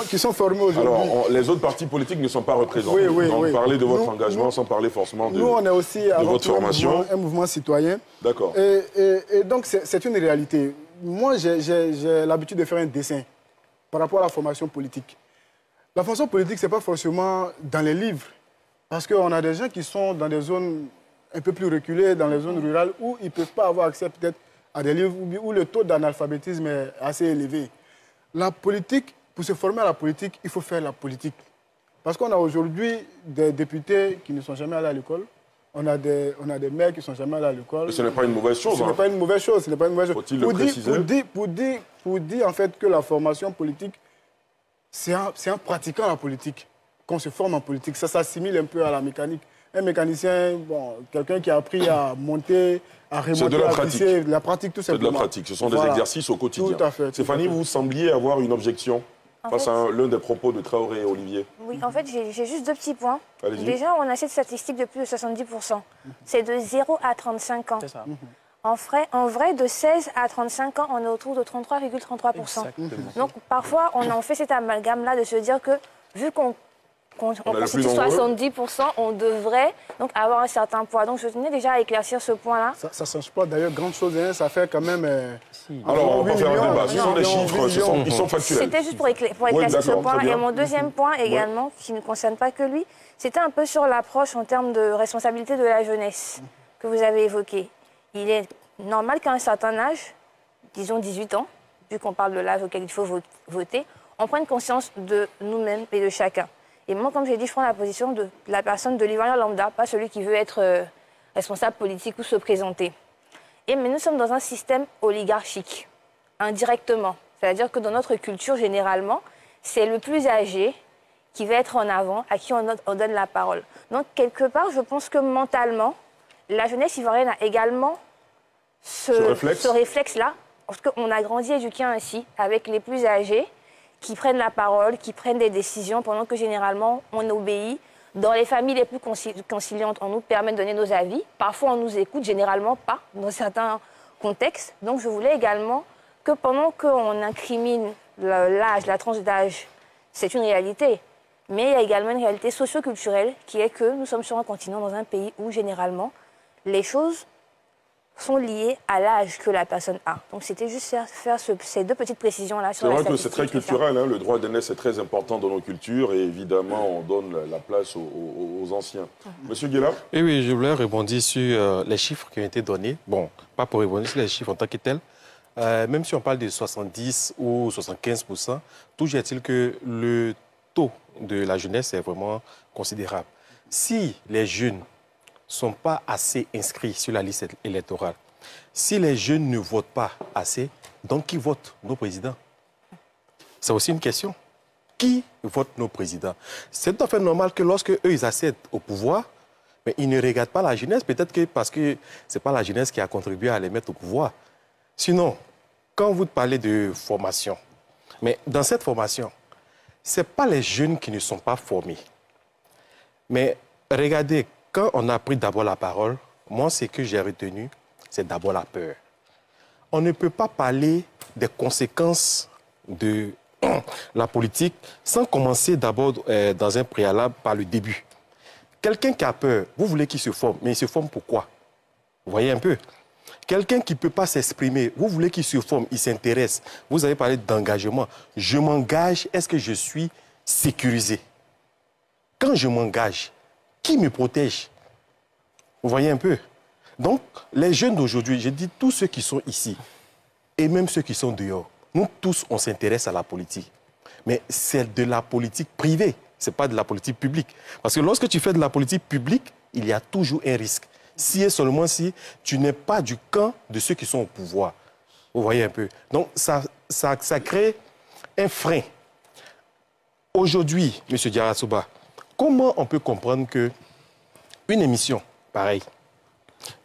qui sont formés aujourd'hui. Alors, les autres partis politiques ne sont pas représentés. Donc, parler de votre engagement sans parler forcément de, on est aussi de votre formation. Un mouvement citoyen. D'accord. Et donc, c'est une réalité. Moi, j'ai l'habitude de faire un dessin par rapport à la formation politique. La formation politique, ce n'est pas forcément dans les livres. Parce qu'on a des gens qui sont dans des zones un peu plus reculées, dans les zones rurales, où ils ne peuvent pas avoir accès peut-être à des livres où le taux d'analphabétisme est assez élevé. La politique, pour se former à la politique, il faut faire la politique. Parce qu'on a aujourd'hui des députés qui ne sont jamais allés à l'école. On a des maires qui ne sont jamais allés à l'école. Ce n'est pas une mauvaise chose. Ce n'est pas une mauvaise chose. Ce n'est pas une mauvaise chose. Faut-il le préciser? Pour dire en fait que la formation politique, c'est en pratiquant la politique qu'on se forme en politique. Ça s'assimile un peu à la mécanique. Un mécanicien, quelqu'un qui a appris à monter, à remonter, à tisser, la pratique tout simplement. C'est de la pratique, ce sont des exercices au quotidien. Tout à fait. Stéphanie, vous sembliez avoir une objection face à l'un des propos de Traoré et Olivier. Oui, en fait, j'ai juste 2 petits points. Déjà, on a cette statistique de plus de 70%. C'est de 0 à 35 ans. C'est ça. En vrai, de 16 à 35 ans, on est autour de 33,33%. Donc, parfois, on en fait cet amalgame-là de se dire que, vu qu'on constitue 70%, on devrait donc avoir un certain poids. Donc, je tenais déjà à éclaircir ce point-là. Ça ne change pas d'ailleurs grand chose, hein, ça fait quand même... Alors, on va faire un débat. Ce sont des chiffres, ils sont factuels. C'était juste pour éclaircir ce point. Et mon deuxième point également, qui ne concerne pas que lui, c'était un peu sur l'approche en termes de responsabilité de la jeunesse que vous avez évoquée. Il est normal qu'à un certain âge, disons 18 ans, vu qu'on parle de l'âge auquel il faut voter, on prenne conscience de nous-mêmes et de chacun. Et moi, comme j'ai dit, je prends la position de la personne de l'Ivoirien lambda, pas celui qui veut être responsable politique ou se présenter. Mais nous sommes dans un système oligarchique, indirectement. C'est-à-dire que dans notre culture, généralement, c'est le plus âgé qui va être en avant, à qui on donne la parole. Donc, quelque part, je pense que mentalement, la jeunesse ivoirienne a également ce réflexe-là, parce qu'on a grandi éduqué ainsi, avec les plus âgés, qui prennent la parole, qui prennent des décisions, pendant que généralement, on obéit. Dans les familles les plus conciliantes, on nous permet de donner nos avis. Parfois, on nous écoute, généralement pas, dans certains contextes. Donc, je voulais également que pendant qu'on incrimine l'âge, la tranche d'âge, c'est une réalité. Mais il y a également une réalité socio-culturelle qui est que nous sommes sur un continent, dans un pays où, généralement, les choses sont liées à l'âge que la personne a. Donc, c'était juste faire ces 2 petites précisions-là sur la statistique. C'est vrai que c'est très culturel, hein, le droit d'aînesse est très important dans nos cultures et évidemment, on donne la place aux anciens. Monsieur Guéla? Oui, je voulais rebondir sur les chiffres qui ont été donnés. Bon, pas pour rebondir sur les chiffres en tant que tels. Même si on parle de 70 ou 75%, toujours est-il que le taux de la jeunesse est vraiment considérable. Si les jeunes ne sont pas assez inscrits sur la liste électorale, si les jeunes ne votent pas assez, donc qui vote nos présidents? C'est aussi une question. Qui vote nos présidents? C'est tout à fait normal que lorsque eux ils accèdent au pouvoir, Mais ils ne regardent pas la jeunesse, peut-être que parce que ce n'est pas la jeunesse qui a contribué à les mettre au pouvoir. Sinon, quand vous parlez de formation, mais dans cette formation, ce n'est pas les jeunes qui ne sont pas formés. Mais regardez, quand on a pris d'abord la parole, moi, ce que j'ai retenu, c'est d'abord la peur. On ne peut pas parler des conséquences de la politique sans commencer d'abord dans un préalable par le début. Quelqu'un qui a peur, vous voulez qu'il se forme, mais il se forme pourquoi? Vous voyez un peu? Quelqu'un qui ne peut pas s'exprimer, vous voulez qu'il se forme, il s'intéresse. Vous avez parlé d'engagement. Je m'engage, est-ce que je suis sécurisé? Quand je m'engage, qui me protège? Vous voyez un peu? Donc, les jeunes d'aujourd'hui, je dis tous ceux qui sont ici, et même ceux qui sont dehors, nous tous, on s'intéresse à la politique. Mais c'est de la politique privée, ce n'est pas de la politique publique. Parce que lorsque tu fais de la politique publique, il y a toujours un risque. Si et seulement si tu n'es pas du camp de ceux qui sont au pouvoir. Vous voyez un peu? Donc, ça crée un frein. Aujourd'hui, M. Diarra-Souba, comment on peut comprendre qu'une émission pareille,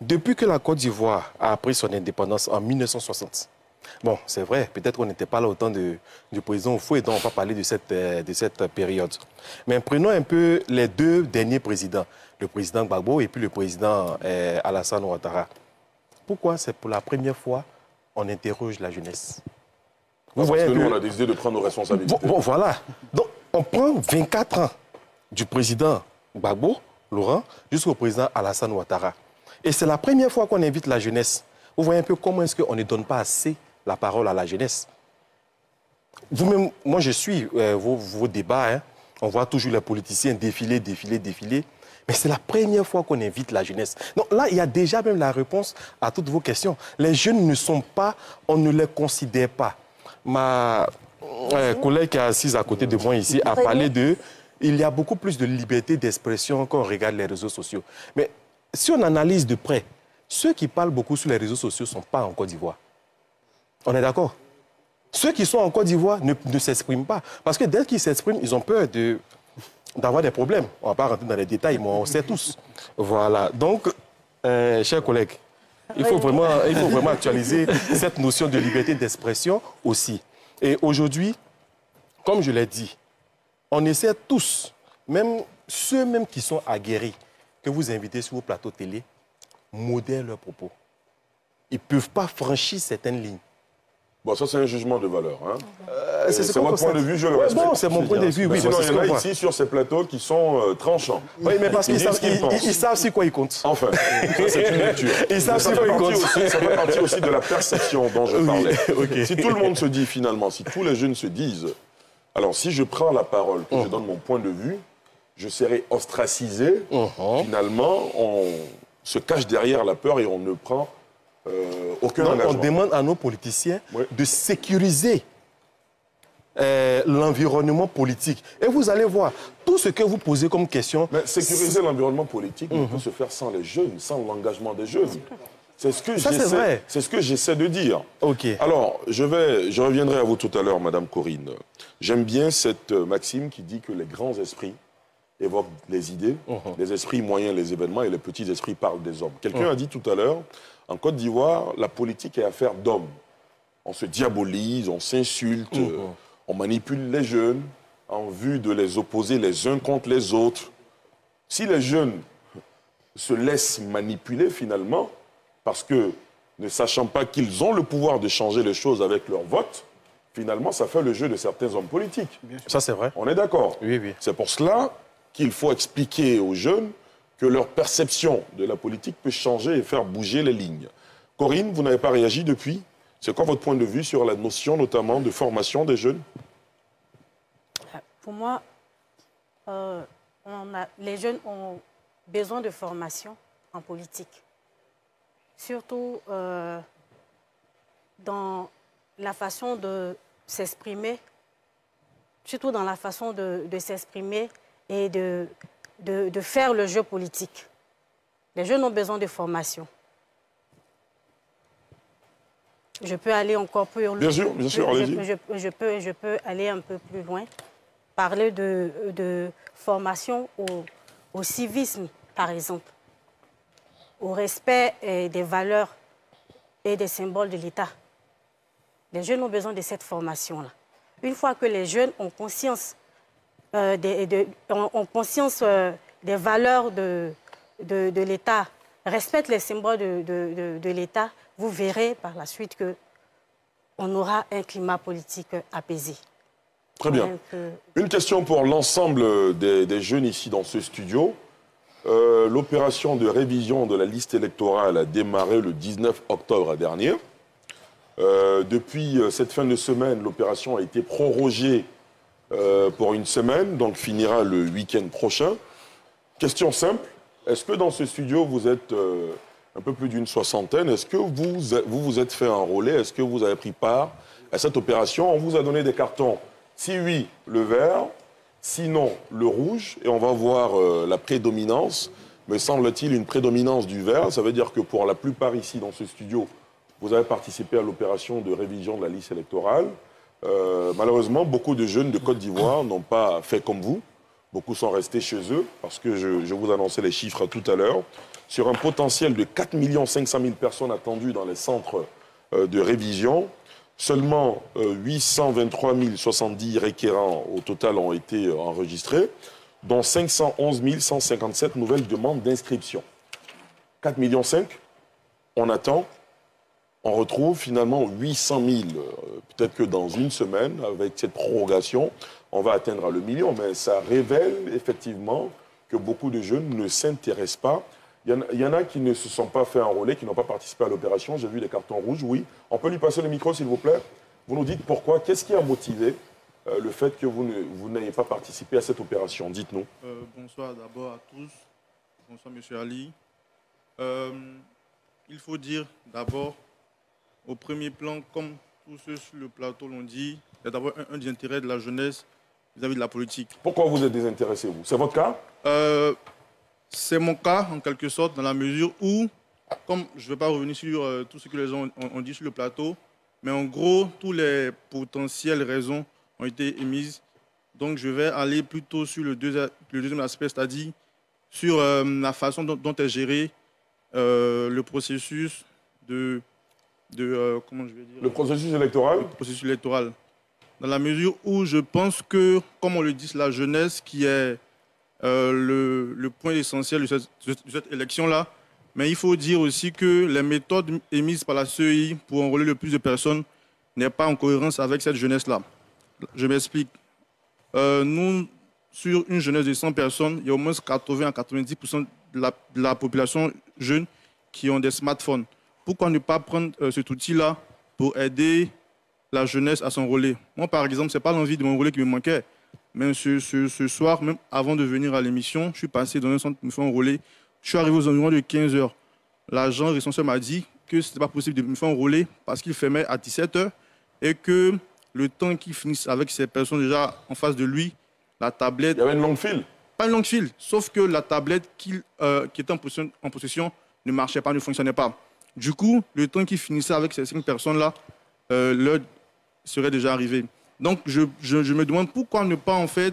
depuis que la Côte d'Ivoire a pris son indépendance en 1960, bon, c'est vrai, peut-être qu'on n'était pas là au temps du président Houphouët, donc on va parler de cette période. Mais prenons un peu les deux derniers présidents, le président Gbagbo et puis le président Alassane Ouattara. Pourquoi c'est pour la première fois on interroge la jeunesse? Vous voyez que nous, on a décidé de prendre nos responsabilités. Bon, voilà. Donc, on prend 24 ans du président Gbagbo, Laurent, jusqu'au président Alassane Ouattara. Et c'est la première fois qu'on invite la jeunesse. Vous voyez un peu comment est-ce qu'on ne donne pas assez la parole à la jeunesse. Vous-même, moi je suis vos débats, hein. On voit toujours les politiciens défiler. Mais c'est la première fois qu'on invite la jeunesse. Donc là, il y a déjà même la réponse à toutes vos questions. Les jeunes ne sont pas, on ne les considère pas. Ma collègue qui est assise à côté de moi ici a parlé de... Il y a beaucoup plus de liberté d'expression quand on regarde les réseaux sociaux. Mais si on analyse de près, ceux qui parlent beaucoup sur les réseaux sociaux ne sont pas en Côte d'Ivoire. On est d'accord? Ceux qui sont en Côte d'Ivoire ne s'expriment pas. Parce que dès qu'ils s'expriment, ils ont peur d'avoir des problèmes. On ne va pas rentrer dans les détails, mais on sait tous. Voilà. Donc, chers collègues, il faut vraiment actualiser cette notion de liberté d'expression aussi. Et aujourd'hui, comme je l'ai dit, on essaie tous, même ceux qui sont aguerris, que vous invitez sur vos plateaux télé, modèrent leurs propos. Ils ne peuvent pas franchir certaines lignes. Bon, ça, c'est un jugement de valeur. Hein. C'est votre point de vue, je le respecte. Bon, c'est mon point de vue, oui. Sinon, il y en a ici, sur ces plateaux, qui sont tranchants. Oui, mais parce qu'ils savent sur quoi ils comptent. Enfin, c'est une lecture. Ils savent sur quoi ils comptent. Ça fait partie aussi de la perception dont je parlais. Okay. Si tout le monde se dit, finalement, si tous les jeunes se disent, alors si je prends la parole, que je donne mon point de vue, je serai ostracisé. Finalement, on se cache derrière la peur et on ne prend aucun engagement. On demande à nos politiciens de sécuriser l'environnement politique. Et vous allez voir, tout ce que vous posez comme question... Mais sécuriser l'environnement politique ne peut se faire sans les jeunes, sans l'engagement des jeunes. C'est ce que j'essaie de dire. Okay. Alors, je reviendrai à vous tout à l'heure, Madame Corinne. J'aime bien cette maxime qui dit que les grands esprits évoquent les idées, les esprits moyens, les événements, et les petits esprits parlent des hommes. Quelqu'un a dit tout à l'heure, en Côte d'Ivoire, la politique est affaire d'hommes. On se diabolise, on s'insulte, on manipule les jeunes en vue de les opposer les uns contre les autres. Si les jeunes se laissent manipuler finalement, parce que ne sachant pas qu'ils ont le pouvoir de changer les choses avec leur vote, finalement, ça fait le jeu de certains hommes politiques. Ça, c'est vrai. On est d'accord. Oui, oui. C'est pour cela qu'il faut expliquer aux jeunes que leur perception de la politique peut changer et faire bouger les lignes. Corinne, vous n'avez pas réagi depuis. C'est quoi votre point de vue sur la notion notamment de formation des jeunes? Pour moi, les jeunes ont besoin de formation en politique. Surtout dans la façon de s'exprimer, surtout dans la façon de s'exprimer et de faire le jeu politique. Les jeunes ont besoin de formation. Je peux aller encore plus loin. Bien sûr, allez-y. Je peux aller un peu plus loin. Parler de formation au civisme, par exemple. au respect des valeurs et des symboles de l'État. Les jeunes ont besoin de cette formation-là. Une fois que les jeunes ont conscience, des valeurs de l'État, respectent les symboles de l'État, vous verrez par la suite qu'on aura un climat politique apaisé. Très bien. Une question pour l'ensemble des jeunes ici dans ce studio. L'opération de révision de la liste électorale a démarré le 19 octobre dernier. Depuis cette fin de semaine, l'opération a été prorogée pour une semaine, donc finira le week-end prochain. Question simple, est-ce que dans ce studio, vous êtes un peu plus d'une soixantaine, est-ce que vous êtes fait enrôler, est-ce que vous avez pris part à cette opération? On vous a donné des cartons, si oui, le vert, sinon le rouge, et on va voir la prédominance. Me semble-t-il une prédominance du vert, ça veut dire que pour la plupart ici dans ce studio, vous avez participé à l'opération de révision de la liste électorale. Malheureusement, beaucoup de jeunes de Côte d'Ivoire n'ont pas fait comme vous. Beaucoup sont restés chez eux, parce que je vous annonçais les chiffres tout à l'heure. Sur un potentiel de 4 500 000 personnes attendues dans les centres de révision, seulement 823 070 requérants au total ont été enregistrés, dont 511 157 nouvelles demandes d'inscription. 4,5 millions, on attend. On retrouve finalement 800 000, peut-être que dans une semaine, avec cette prorogation, on va atteindre le million. Mais ça révèle effectivement que beaucoup de jeunes ne s'intéressent pas. Il y en a qui ne se sont pas fait enrôler, qui n'ont pas participé à l'opération. J'ai vu des cartons rouges, oui. On peut lui passer le micro, s'il vous plaît. Vous nous dites pourquoi, qu'est-ce qui a motivé le fait que vous n'ayez pas participé à cette opération? Dites-nous. Bonsoir d'abord à tous. Bonsoir, M. Ali. Il faut dire d'abord, au premier plan, comme tous ceux sur le plateau l'ont dit, il y a d'abord un des intérêts de la jeunesse vis-à-vis de la politique. Pourquoi vous êtes désintéressé, vous? C'est votre cas? C'est mon cas, en quelque sorte, dans la mesure où, comme je ne vais pas revenir sur tout ce que les gens ont dit sur le plateau, mais en gros, toutes les potentielles raisons ont été émises. Donc, je vais aller plutôt sur le deuxième aspect, c'est-à-dire sur la façon dont est géré le processus comment je vais dire, le processus électoral. Le processus électoral. Dans la mesure où je pense que, comme on le dit, c'est la jeunesse qui est le point essentiel de cette élection-là. Mais il faut dire aussi que les méthodes émises par la CEI pour enrôler le plus de personnes n'est pas en cohérence avec cette jeunesse-là. Je m'explique. Nous, sur une jeunesse de 100 personnes, il y a au moins 80 à 90% de la population jeune qui ont des smartphones. Pourquoi ne pas prendre cet outil-là pour aider la jeunesse à s'enrôler? Moi, par exemple, ce n'est pas l'envie de m'enrôler qui me manquait. Mais ce soir, même avant de venir à l'émission, je suis passé dans un centre pour me faire enrôler. Je suis arrivé aux environs de 15 h. L'agent responsable m'a dit que ce n'était pas possible de me faire enrôler parce qu'il fermait à 17 h et que le temps qu'il finisse avec ces personnes déjà en face de lui, la tablette... Il y avait une longue file? Pas une longue file, sauf que la tablette qui était en possession ne marchait pas, ne fonctionnait pas. Du coup, le temps qu'il finissait avec ces 5 personnes-là, l'heure serait déjà arrivé. Donc, je me demande pourquoi ne pas, en fait,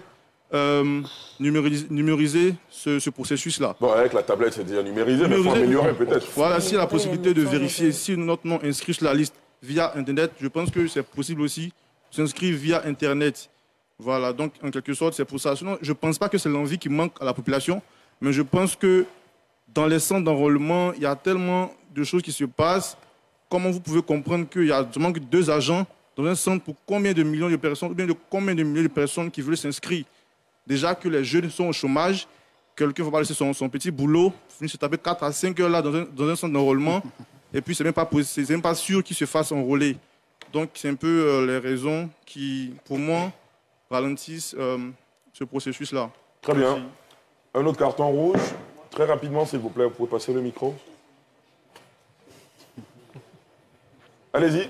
numériser ce processus-là. Bon, avec la tablette, c'est déjà numérisé, mais il faut améliorer peut-être. Voilà, s'il y a la possibilité de vérifier si notre nom est inscrit sur la liste via Internet, je pense que c'est possible aussi de s'inscrire via Internet. Voilà, donc, en quelque sorte, c'est pour ça. Sinon, je ne pense pas que c'est l'envie qui manque à la population, mais je pense que dans les centres d'enrôlement, il y a tellement de choses qui se passent. Comment vous pouvez comprendre qu'il y a seulement 2 agents dans un centre pour combien de millions de personnes, ou bien de combien de milliers de personnes qui veulent s'inscrire? Déjà que les jeunes sont au chômage, quelqu'un va pas laisser son petit boulot, finir se taper 4 à 5 heures là dans un centre d'enrôlement, et puis c'est même pas sûr qu'il se fasse enrôler. Donc c'est un peu les raisons qui, pour moi, ralentissent ce processus-là. Très bien. Merci. Un autre carton rouge. Très rapidement, s'il vous plaît, vous pouvez passer le micro. Allez-y.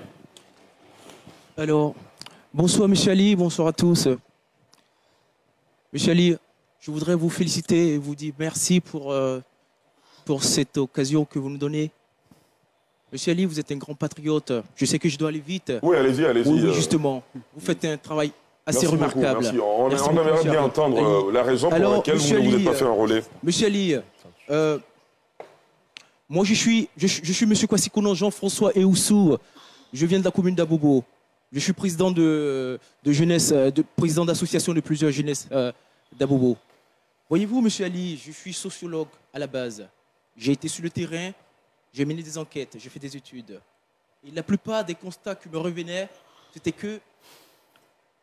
Alors, bonsoir M. Ali, bonsoir à tous. M. Ali, je voudrais vous féliciter et vous dire merci pour cette occasion que vous nous donnez. M. Ali, vous êtes un grand patriote. Je sais que je dois aller vite. Oui, allez-y, allez-y. Oui, justement. Vous faites un travail assez remarquable. Merci. On aimerait bien entendre la raison pour laquelle vous ne vous êtes pas fait enrôler. M. Ali, Moi, je suis M. Kwasi Konan Jean-François Eoussou. Je viens de la commune d'Abobo. Je suis président de jeunesse, président d'association de plusieurs jeunesses d'Abobo. Voyez-vous, M. Ali, je suis sociologue à la base. J'ai été sur le terrain, j'ai mené des enquêtes, j'ai fait des études. Et la plupart des constats qui me revenaient, c'était que,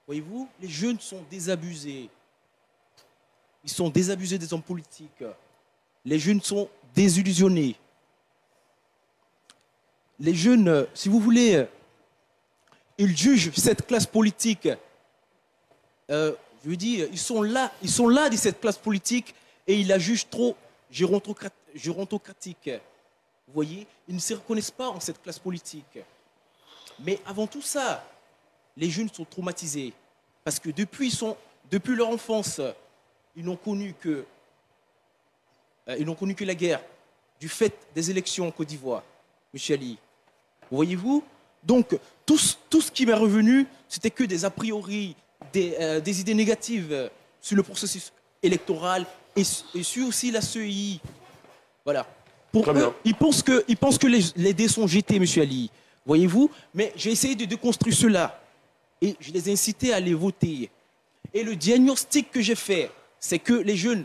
voyez-vous, les jeunes sont désabusés. Ils sont désabusés des hommes politiques. Les jeunes sont désillusionnés. Les jeunes, si vous voulez, ils jugent cette classe politique. Je veux dire, ils sont là de cette classe politique et ils la jugent trop gérontocratique. Vous voyez, ils ne se reconnaissent pas en cette classe politique. Mais avant tout ça, les jeunes sont traumatisés parce que depuis leur enfance, ils n'ont connu que la guerre du fait des élections en Côte d'Ivoire, M. Ali. Voyez-vous? Donc, tout ce qui m'est revenu, c'était que des a priori, des idées négatives sur le processus électoral et sur aussi la CEI. Voilà. Pour eux, ils pensent que les dés sont jetés, M. Ali. Voyez-vous? Mais j'ai essayé de déconstruire cela. Et je les ai incités à aller voter. Et le diagnostic que j'ai fait, c'est que les jeunes,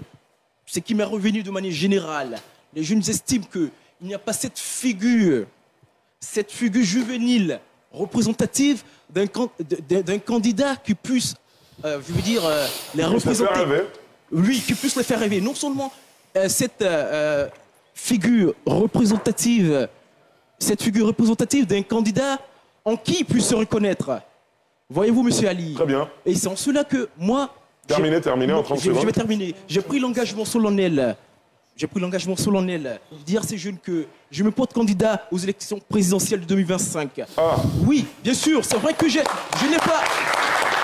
ce qui m'est revenu de manière générale, les jeunes estiment qu'il n'y a pas cette figure juvénile représentative d'un candidat qui puisse, je veux dire, les représenter. Oui, qui puisse les faire rêver. Non seulement cette figure représentative d'un candidat en qui il puisse se reconnaître. Voyez-vous, M. Ali? Très bien. Et c'est en cela que moi... Terminé, en 30 secondes. Je vais terminer. J'ai pris l'engagement solennel. De dire à ces jeunes que je me porte candidat aux élections présidentielles de 2025. Ah. Oui, bien sûr, c'est vrai que je n'ai pas...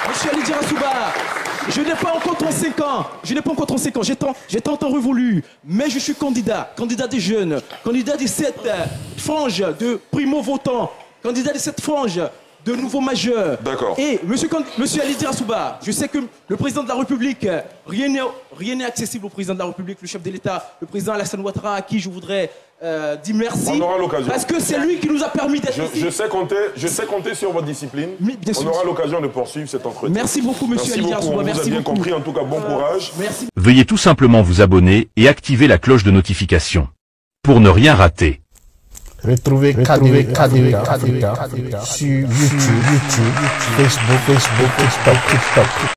M. Ali Dirasouba, je n'ai pas encore 35 ans. J'ai tant temps révolu. Mais je suis candidat des jeunes, candidat de cette frange de primo-votants, candidat de cette frange de nouveaux majeurs. D'accord. Et monsieur Ali Dirasouba, je sais que le président de la République, rien n'est accessible au président de la République, le chef de l'État, le président Alassane Ouattara, à qui je voudrais dire merci. On aura l'occasion. Parce que c'est lui qui nous a permis d'être ici. Je sais compter sur votre discipline. On aura l'occasion de poursuivre cet entretien. Merci beaucoup, monsieur Ali Dirasouba. Merci beaucoup. Vous avez bien compris. En tout cas, bon courage. Merci. Veuillez tout simplement vous abonner et activer la cloche de notification pour ne rien rater. Retrouvez KDV sur YouTube, Facebook, TikTok.